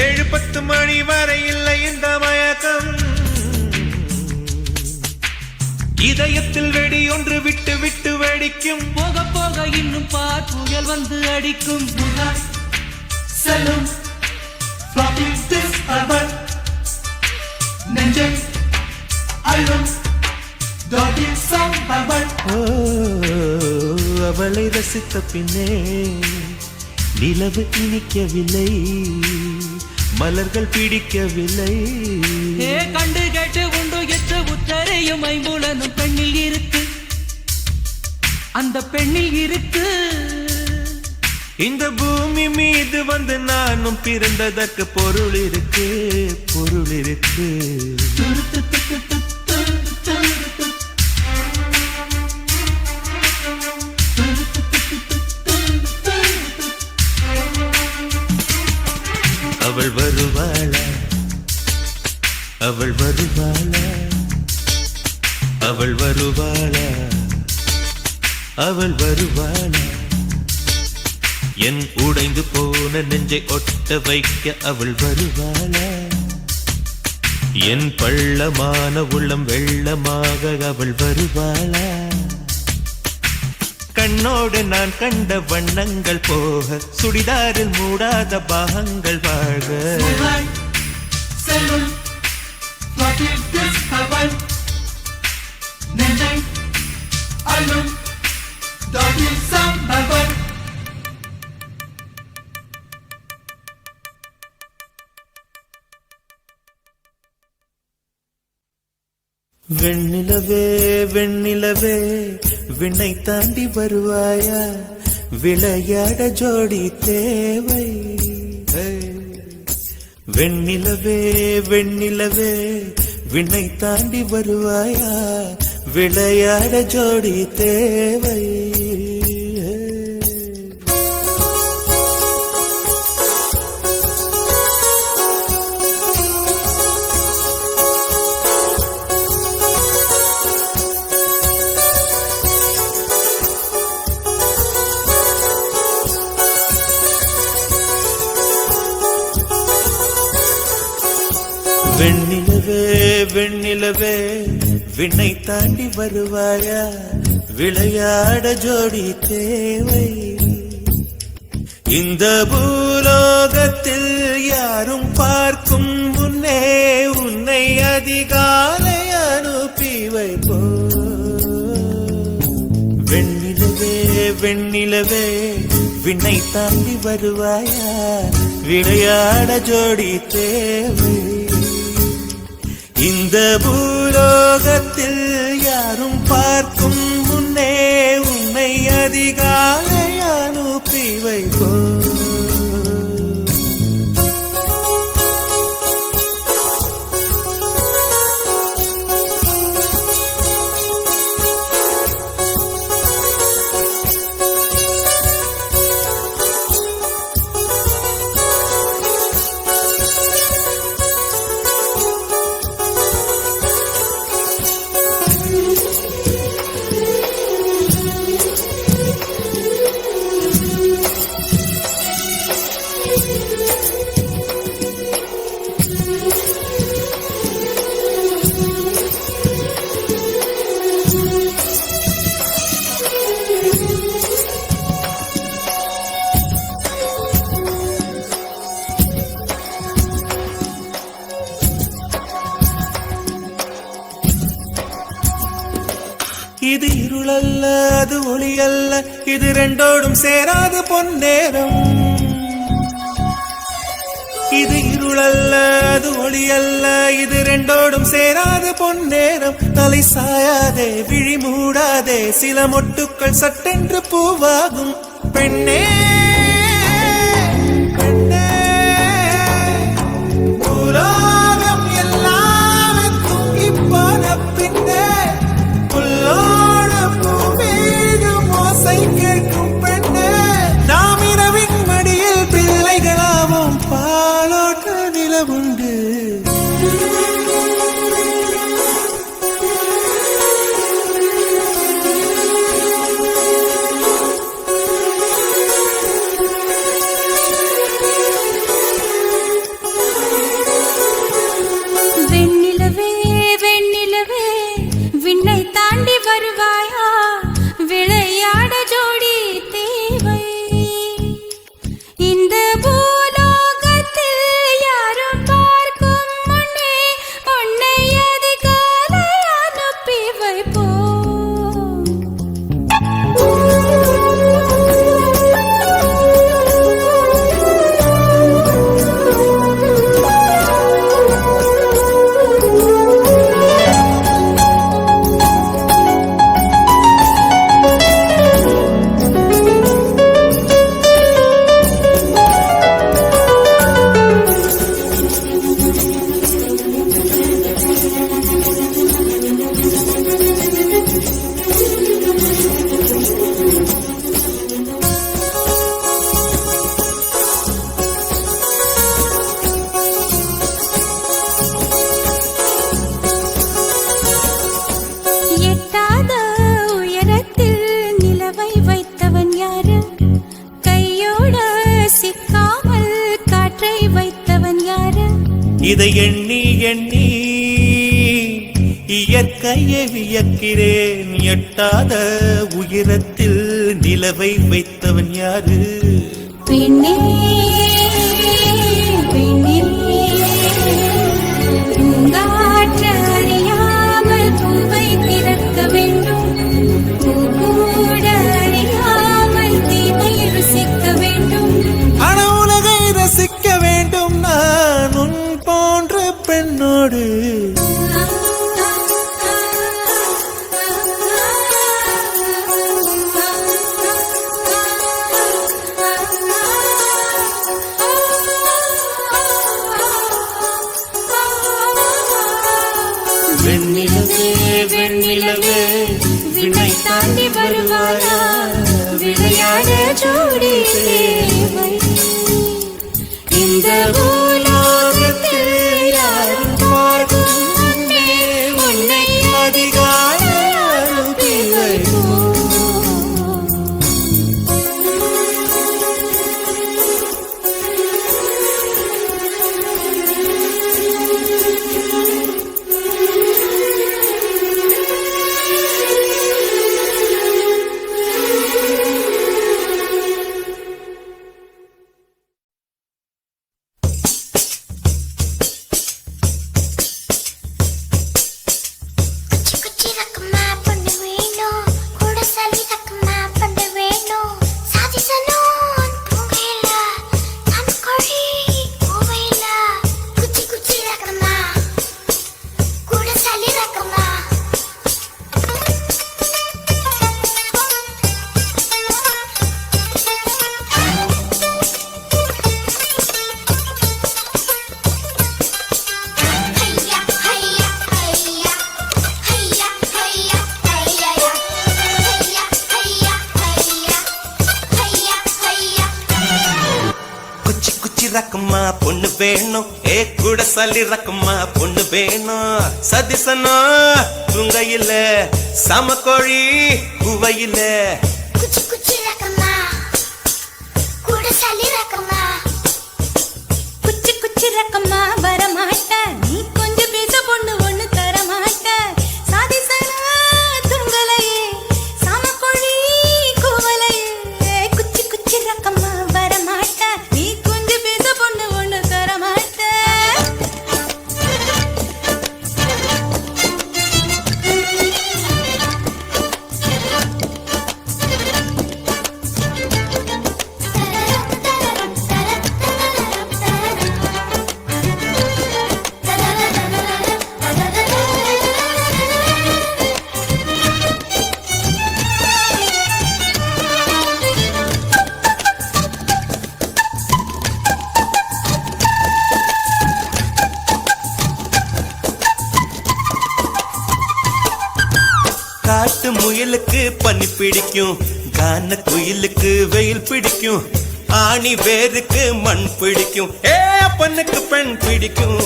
ஏழு 10 மணி வரை இல்லை இந்த மயக்கம் இதயத்தில் வெடி ஒன்று விட்டு விட்டு வெடிக்கும் போக போக இன்னும் பார் புயல் வந்து அடிக்கும் செல்லும் நெஞ்சை அழும் அவளை ரசித்த பின்னே நிலவு இனிக்கவில்லை மலர்கள் பிடிக்கவில்லை கண்டு கேட்டு உண்டு எட்டு உத்தரையும் ஐம்புலனும் பெண்ணில் இருக்கு அந்த பெண்ணில் இருக்கு இந்த பூமி மீது வந்து நானும் பிறந்ததற்கு பொருள் இருக்கு பொருள் இருக்கு அவள் வருவாளா அவள் வருவாளா அவள் வருவாளா அவள் வருவாளா என் உடைந்து போன நெஞ்சை ஒட்ட வைக்க அவள் வருவாளா என் பள்ளமான உள்ளம் வெள்ளமாக அவள் வருவாளா கண்ணோடு நான் கண்ட வண்ணங்கள் போக சுடிதாரில் மூடாத பாகங்கள் வாழ்க செல்லும் நெஞ்சை அழும் வெண்ணிலவே வெண்ணிலவே விண்ணை தாண்டி வருவாயா விளையாட ஜோடி தேவை வெண்ணிலவே வெண்ணிலவே விண்ணை தாண்டி வருவாயா விளையாட ஜோடி தேவை வெண்ணிலவே வெண்ணிலவே விண்ணை தாண்டி வருவாயா விளையாட ஜோடி தேவை இந்த பூலோகத்தில் யாரும் பார்க்கும் முன்னே உன்னை அதிகாலை அனுப்பி வைப்போ வெண்ணிலவே வெண்ணிலவே விண்ணை தாண்டி வருவாயா விளையாட ஜோடி தேவை இந்த பூலோகத்தில் யாரும் பார்க்கும் முன்னே உன்னை அதிகாலை அனுப்பி வைப்போ இது இருளல்ல அது ஒளி அல்ல, இது ரெண்டோடும் சேராது பொன்னேரம். இது இருளல்ல அது ஒளி அல்ல, இது ரெண்டோடும் சேராது பொன்னேரம். தலை சாயாதே விழி மூடாதே, சில மொட்டுக்கள் சட்டென்று பூவாகும். பெண்ணே பெண்ணே, உலகம் எல்லாம் தூங்கிப்பான பின்னே, புல்லோட பூமீதும் ஓசை கேட்கும் பெண்ணே. நாம் இரவின் மடியில் பிள்ளைகளாவோம், பாலோட்ட நிலவுண்டு. வெண்ணிலவே வெண்ணிலவே விண்ணை தாண்டி வருவாயா, விளையாட ஜோடி தேவை. இந்த பூலோகத்தில் யாரும் பார்க்கும் முன்னே உன்னை அதிகாலை அனுப்பி வைப்போம். எட்டாத உயரத்தில் நிலவை வைத்தவன் யாரு, கையோட சிக்காமல் காற்றை வைத்தவன் யாரு. இதை எண்ணி எண்ணி இயற்கையை வியக்கிறேன், எட்டாத உயரத்தில் நிலவை வைத்தவன் யாரு. பெண்ணே பெண்ணே, பூங்காற்று அறியாமல் பூவை திறக்க வேண்டும், பூக்கூட அறியாமல் தீமை ருசிக்க வேண்டும். ஆனா உலகை ரசிக்க வேண்டும் நான் உன் போன்ற பெண்ணோடு. வெண்ணிலவே வெண்ணிலவே விண்ணை தாண்டி வருவாயா, விளையாட ஜோடி தேவை. இந்த பூலோகத்தில் யாரும் பார்க்கும் முன்னே உன்னை அதிகாலை அனுப்பி வைப்போம். ரக்கம்மா பொண்ணு வேணும், ஏ கூட சல்லி ரக்கம்மா பொண்ணு வேணும். சதிசனா துங்கையில சமக்கோழி குவையில, குச்சி குச்சி ரக்கம்மா கூட சல்லி ரக்கம்மா, குச்சி குச்சி ரக்கம்மா வரமாட்ட, நீ கொஞ்சம் பேச பொண்ணு ஒண்ணு தரமாட்ட. சாதிசனா துங்கலையே சமக்கோழி குவலையே, குச்சி குச்சி ரக்கம்மா வரமாட்ட, நீ கொஞ்சம் பேச பொண்ணு ஒண்ணு தரமாட்ட. காட்டு முயலுக்கு பனி பிடிக்கும், கான குயிலுக்கு வெயில் பிடிக்கும், ஆணி வேருக்கு மண் பிடிக்கும், அப்பனுக்கு பெண் பிடிக்கும்.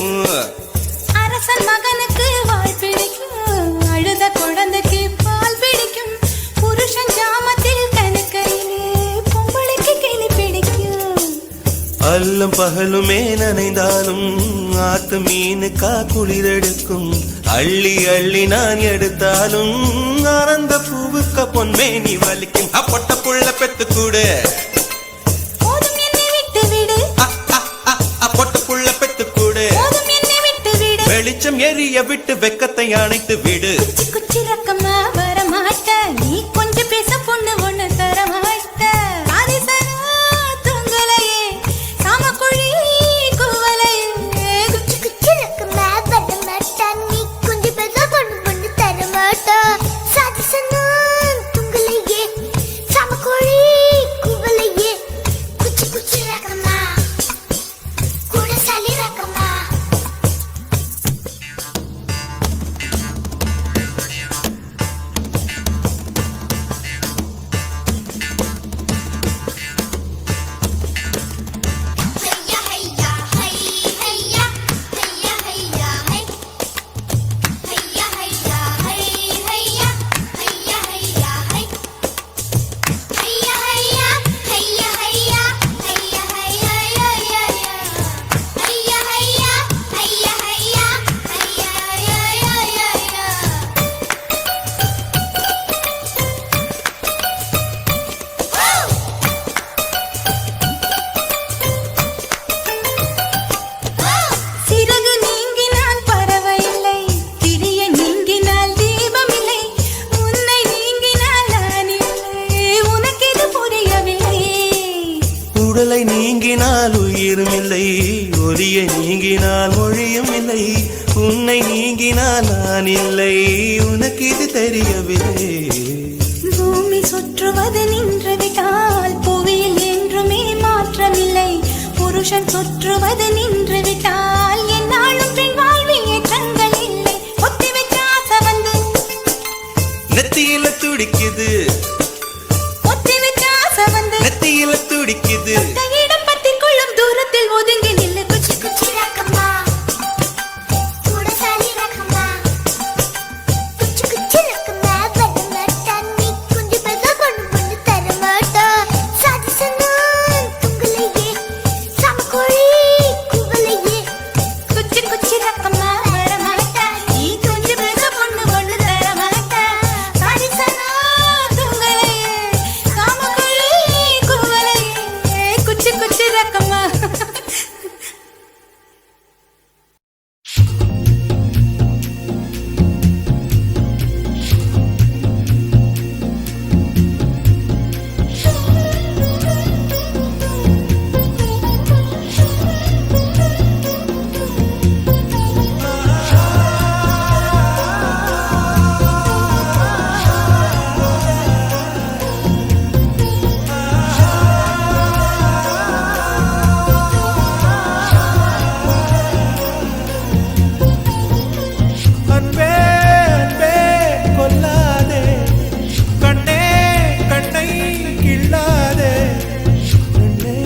அரசன் மகனுக்கு வாள் பிடிக்கும், அழுத குழந்தைக்கு பால் பிடிக்கும், புருஷன் ஜாமத்தில் கணக்கையிலே பொம்பளைக்கு கிளி பிடிக்கும். அல்லும் பகலுமே நனைந்தாலும் ஆத்து மீனுக்கா குளிரெடுக்கும், அள்ளி அள்ளி நான் எடுத்தாலும் ஆனந்த பூவுக்க பொன்மேனி வலிக்கும். அப்பொட்ட புள்ள பெத்து கூடு, போதும் என்னை விட்டு விடு, அப்பொட்ட புள்ள பெத்து கூடு, போதும் என்னை விட்டு விடு, வெளிச்சம் எரிய விட்டு வெக்கத்தை அணைத்து விடு. குச்சி குச்சி ரக்கமா வரமாட்ட, நீ கொஞ்சம் பேச பொண்ணு ஒண்ணு தரமாட்ட. ஆதிசரா தூங்கலையே சாமக்குழி குவலையே, குச்சி குச்சி ரக்கமா வரமாட்ட, நீ கொஞ்சம் பேச பொண்ணு ஒண்ணு தரமாட்ட. சாதிசனா தூங்கலையே சாமக்குழி குவலையே, குச்சி குச்சி ரக்கமா கூட சலி ரக்கமா. சிறகு நீங்கினால் பறவை இல்லை, திரிய நீங்கினால் தீபம் இல்லை, உன்னை நீங்கினால் நான் இல்லை, உனக்கு இது புரியவில்லை. உடலை நீங்கினால் உயிரும் இல்லை, ஒலியை நீங்கினால் மொழியும் இல்லை, உன்னை நீங்கினால் நான் இல்லை, உனக்கு இது தெரியவில்லை. பூமி சுற்றுவது நின்று விட்டால் புவியில் என்றுமே மாற்றமில்லை, புருஷன் சுற்றுவது நின்று விட்டால் என்னாலும் பெண் வாழ்வில் ஏற்றங்கள் இல்லை. ஒத்தி வச்ச ஆசை வந்து நெத்தியில துடிக்குது, ஒத்தி வச்ச ஆசை வந்து நெத்தியில துடிக்குது, இந்த இடம் பத்திக் கொள்ளும் தூரத்தில் ஒதுங்கி நில்லு. குச்சி குச்சி ரக்கமா கூட சலி ரக்கமா, குச்சி குச்சி ரக்கமா வரமாட்டா, நீ கொஞ்சம் பேச பொண்ணு பொண்ணு தரமாட்டா. சாதிசனா தூங்கலையே சாமக்கோழி குவலையே, குச்சி குச்சி ரக்கமா வரமாட்டா, நீ கொஞ்சம் பேச பொண்ணு பொண்ணு தரமாட்டா. சாதிசனா தூங்கலையே சாமக்கோழி குவலையே, குச்சி குச்சி ரக்கமா. அன்பே அன்பே கொல்லாதே, கண்ணே கண்ணை கிள்ளாதே, கண்ணே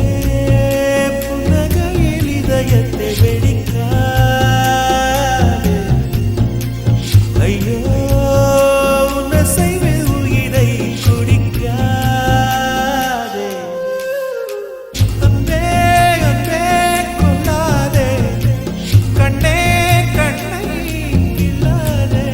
புன்னகையில் இதயத்தை வெடிக்காதே, ஐயோ உன் அசைவில் உயிரை குடிக்காதே. அன்பே அன்பே கொல்லாதே, கண்ணே கண்ணை கிள்ளாதே.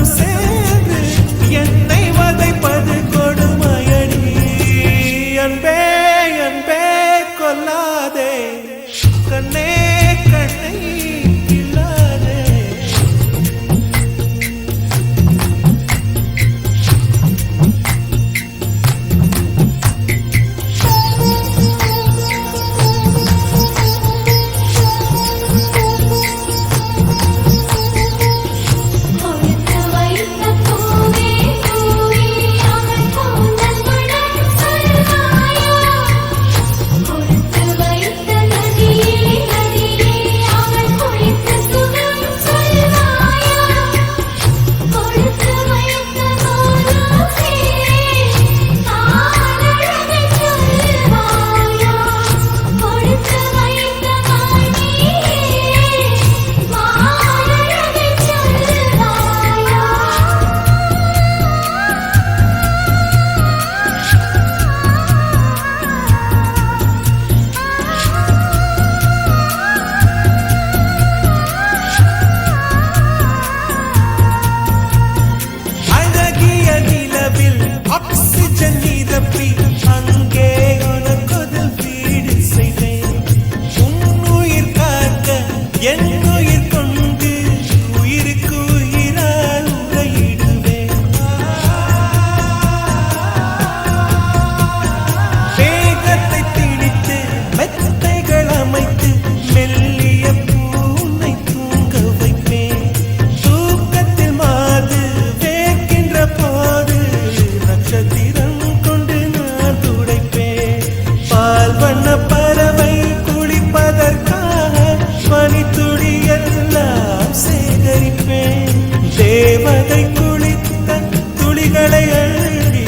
மனசும் சேர்ந்து என்னை வதைப்பது கொடுமையடி. அன்பே அன்பே கொல்லாதே, கண்ணே கண்ணை கிள்ளாதே. ஆக்சிஜன் நிரப்பி அங்கே உனக்கொரு வீடு செய்வேன். உன்னுயிர் காக்க என் உயிர் கொண்டு உயிருக்கு உயிரால் உரையிடுவேன். வேகத்தை திணித்து மெத்தைகள் அமைத்து மெல்லிய பூனை தூங்க வைப்பேன். தூக்கத்தில் மாது வேக்கின்ற போது நட்சத்திரம் கொண்டு நான் துடைப்பேன். பால் வண்ண பறவை குளிப்பதற்காக பனித்துளி எல்லாம் சேகரிப்பேன். தேவதை குளித்த துளிகளை அள்ளி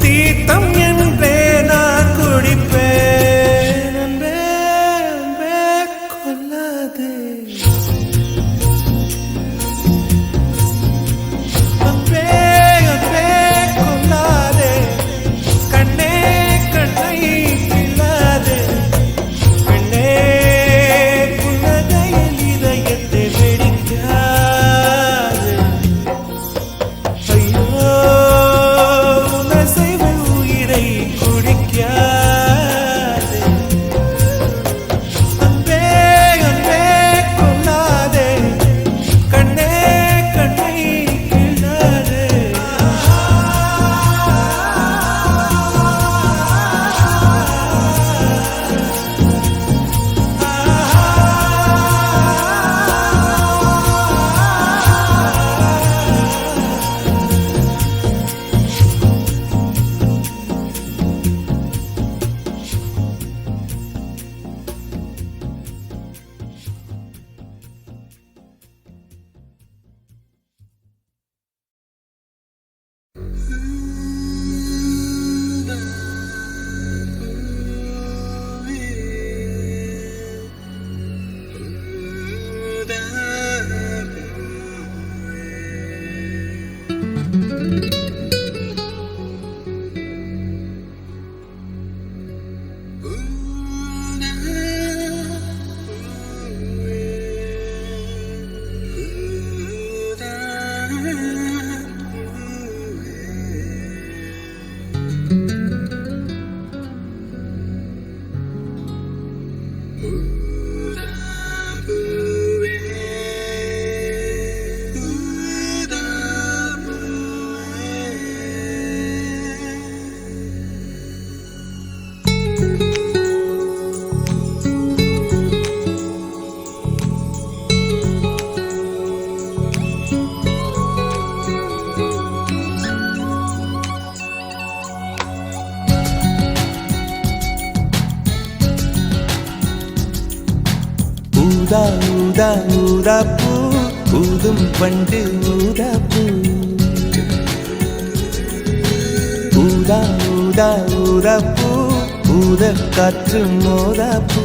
தீர்த்தம் என்றே நான் குடிப்பேன். அன்பே அன்பே கொல்லாதே, அன்பே அன்பே கொல்லாதே, கண்ணே கண்ணை கிள்ளாதே. பெண்ணே புன்னகையில் இதயத்தை வெடிக்காதே. ஐயோ உனசைவில் உயிரை குடிக்காதே. அன்பே அன்பே கொல்லாதே, கண்ணே கண்ணை கிள்ளாதே. ஊதா ஊதா ஊதா பூ ஊதும் பண்டு ஊதா பூ. ஊதா ஊதா ஊதா பூ ஊத காற்று மோதா பூ.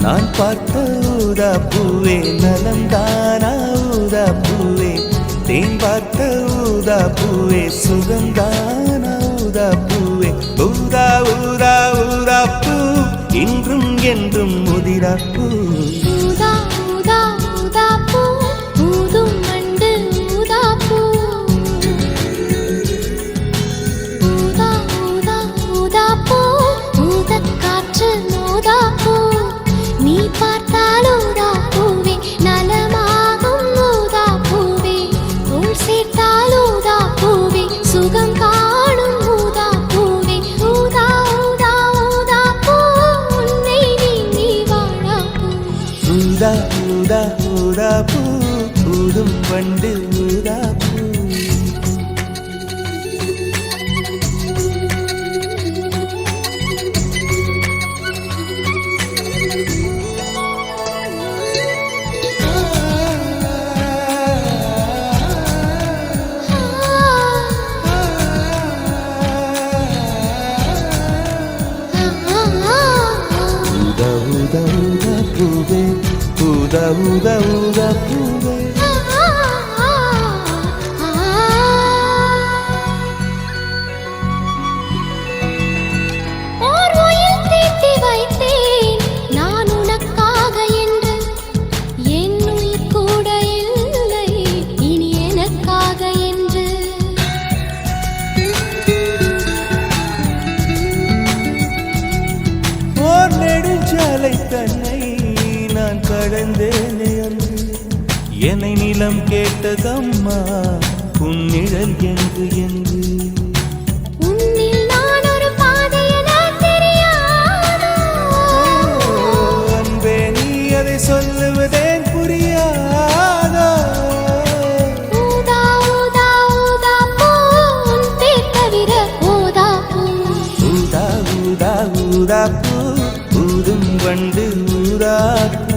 நான் பார்த்த ஊதா பூவே நலந்தானா ஊதா பூவே. தேன் பார்த்த ஊதா பூவே சுகந்தானா ஊதா பூவே. ஊதா ஊதா ஊதா பூ இன்றும் என்றும் முதிரா பூ. ஊதா ஊதா ஊதா பூ ஊதும் மண்டு ஊதா பூ. ஊதா ஊதா பூவே தன்னை நான் கடந்தேனே அன்று என்னை நிலம் கேட்டதம்மா உன்னிழல் என்று என்று உன்னில் நான் ஒரு பாதை என தெரியாதோ அன்பே நீ அதை சொல்லுவதேன் புரியாதோ ஊதா ஊதா ஊதா பூ உன் பேர் தவிர ஊதா பூ ஊதா ஊதா ஊதா பூ ஊதும் வண்டு ஊதா பூ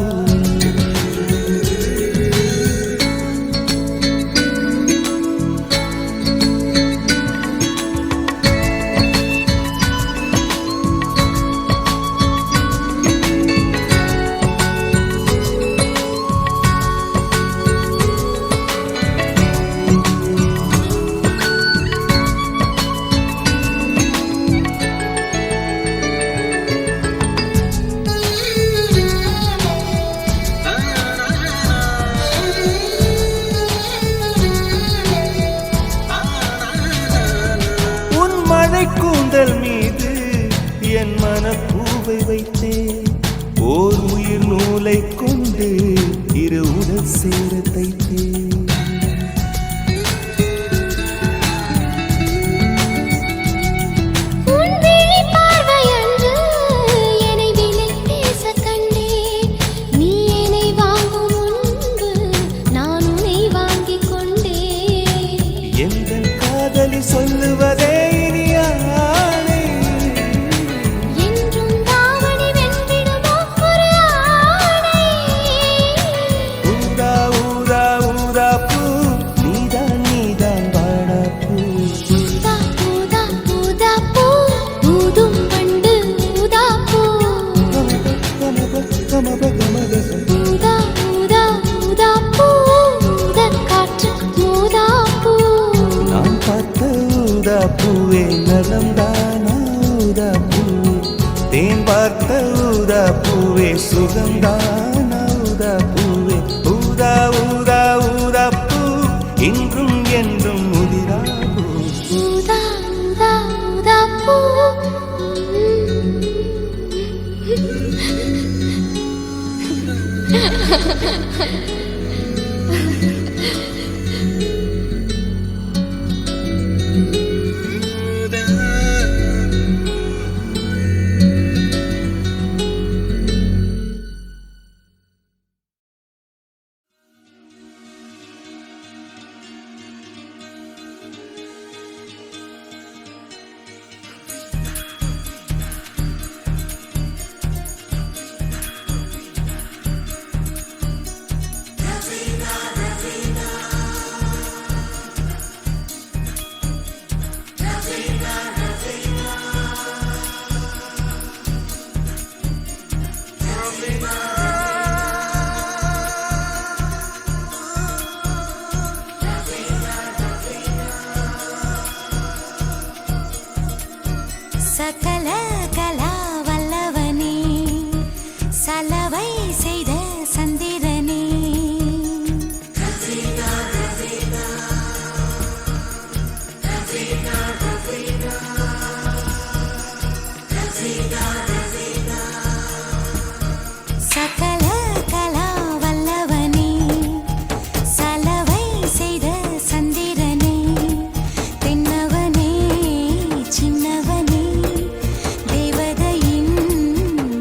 கூந்தல் மீது என் மனப்பூவை வைத்தேன் ஓர் உயிர் நூலை கொண்டு இரு உடல் சேர தைத்தேன் எந்தன் காதலி சொல்லுவதே பூவே நலம்தானா ஊதா பூவே தேன் பார்த்த ஊதா பூவே சுகம்தானா ஊதா பூவே ஊதா ஊதா ஊதா பூ இன்றும் என்றும் முதிரா பூ ஊதா ஊதா ஊதா பூ சகல கலா வல்லவனே சலவை செய்த சந்திரனே சகல கலா வல்லவனே சலவை செய்த சந்திரனே தென்னவனே சின்னவனே தேவதையின்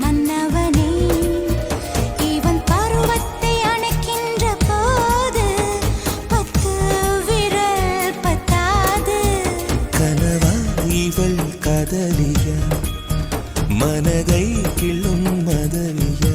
மன்னவனே இவன் பருவத்தை அணைக்கின்ற போது 10 விரல் பத்தாது கனவா இவள் காதலியா மனதை கிள்ளும் மதனியா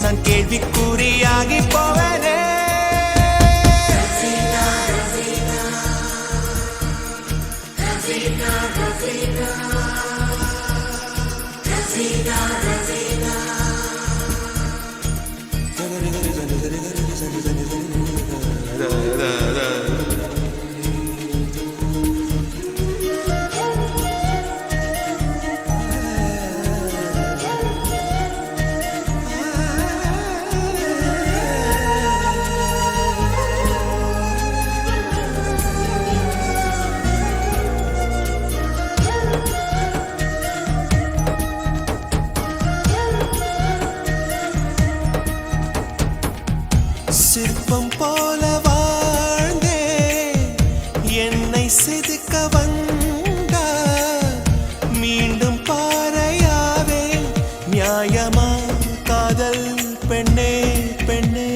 நான் கேள்விக்குறியாகி போவேனே. சிற்பம் போல வாழ்ந்தே என்னை செதுக்க வந்தா மீண்டும் பாறையாவே நியாயமா காதல் பெண்ணே பெண்ணே.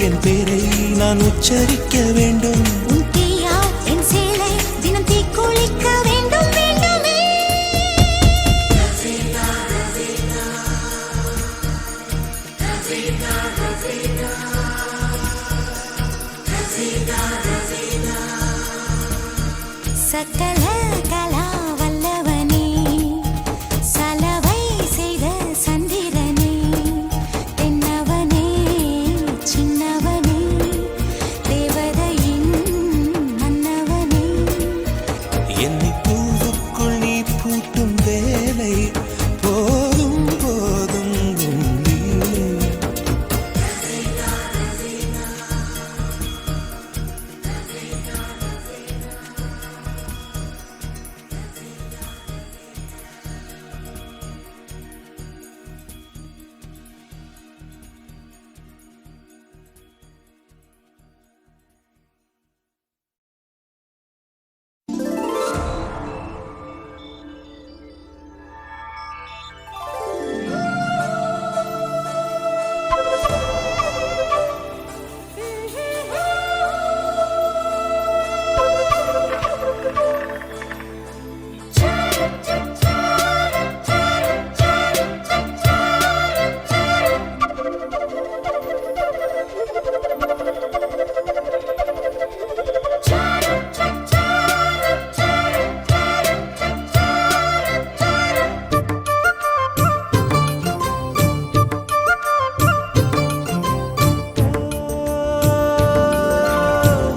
என் பேரை நான் உச்சரிக்க வேண்டும். உன் தீயால் என் சேலை தினம் தீக்குளிக்க வேண்டும் வேண்டுமே. சகல கலா வல்லவனே சலவை செய்த சந்திரனே தென்னவனே சின்னவனே தேவதையின் மன்னவனே. என்னை பூவுக்குள் நீ பூட்டும் வேலை போதும் போதும் உன்னிலே.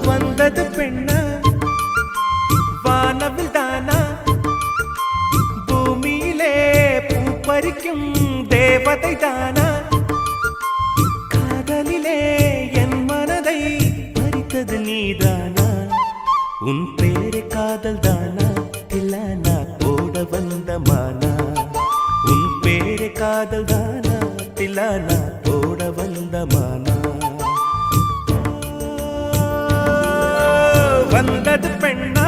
வந்தது பெண்ணா வானவில் தானா பூமியிலே பூ பறிக்கும் தேவதை தானா காதலிலே என் மனதை பறித்தது நீதானா உன் பேரு காதல் தானா இல்ல நான் போட வந்த மானா உன் பேரு காதல் தானா இல்ல நான் போட வந்த மானா வந்தது பெண்ணா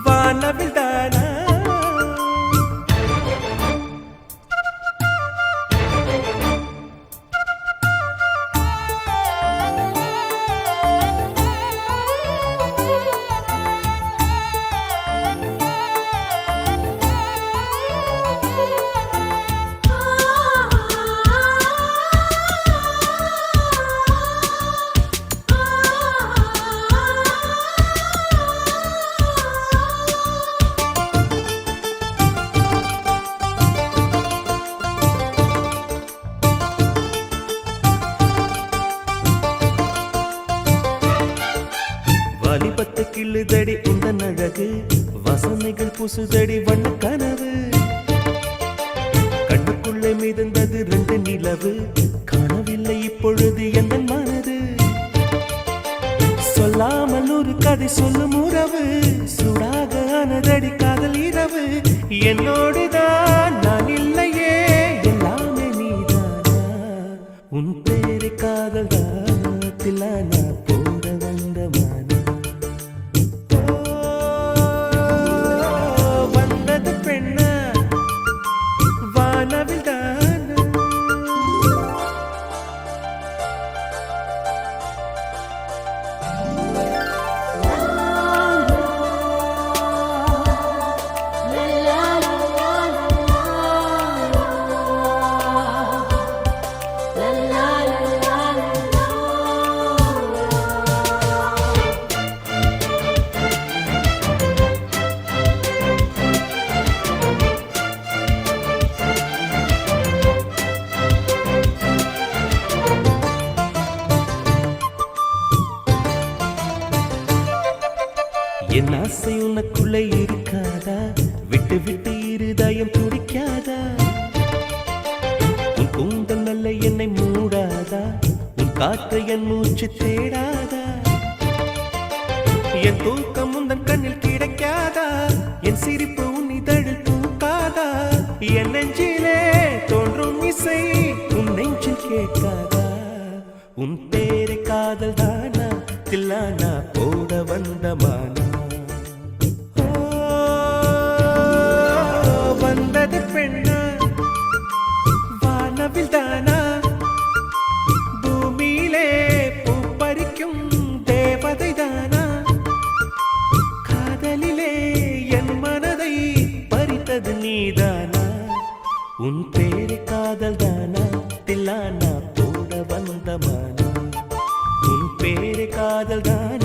வானவில் தானா வாலிபத்து கிள்ளுதடி இந்த அழகு வசனைகள் புசுதடி வண்ண கனவு கண்ணுக்குள்ளே மிதந்தது 2 நிலவு காணவில்லை இப்பொழுது எந்த மனது சொல்லாமல் ஒரு கதை சொல்லும் உறவு சூடாக ஆனதடி காதல் இரவு என்னோடுதான் நான் இல்லையே எல்லாமே நீதானா உன் பேரு காதல் தானா போட வந்த மானா வந்த என் ஆசை உனக்குள்ளே இருக்காதா? விட்டு விட்டு இருதயம் துடிக்காதா? உன் கூந்தல் நல்ல என்னை மூடாதா? உன் காற்று என் மூச்சு தேடாதா? என் தூக்கம் உந்தன் கண்ணில் கிடைக்காதா? என் சிரிப்பு உன் இதழில் பூக்காதா? என் நெஞ்சிலே தோன்றும் இசை உன் நெஞ்சில் கேட்காதா? உன் பேரை காதல் தானா தில்லானா போட வந்த மானா? வந்தது பெண்ணா வானவில் தானா? பூமியிலே பூ பறிக்கும் தேவதை தானா? காதலிலே என் மனதை பறித்தது நீதானா? உன் பேரை காதல் தானா தில்லானா போட வந்த மானா? உன் பேரை காதல் தானா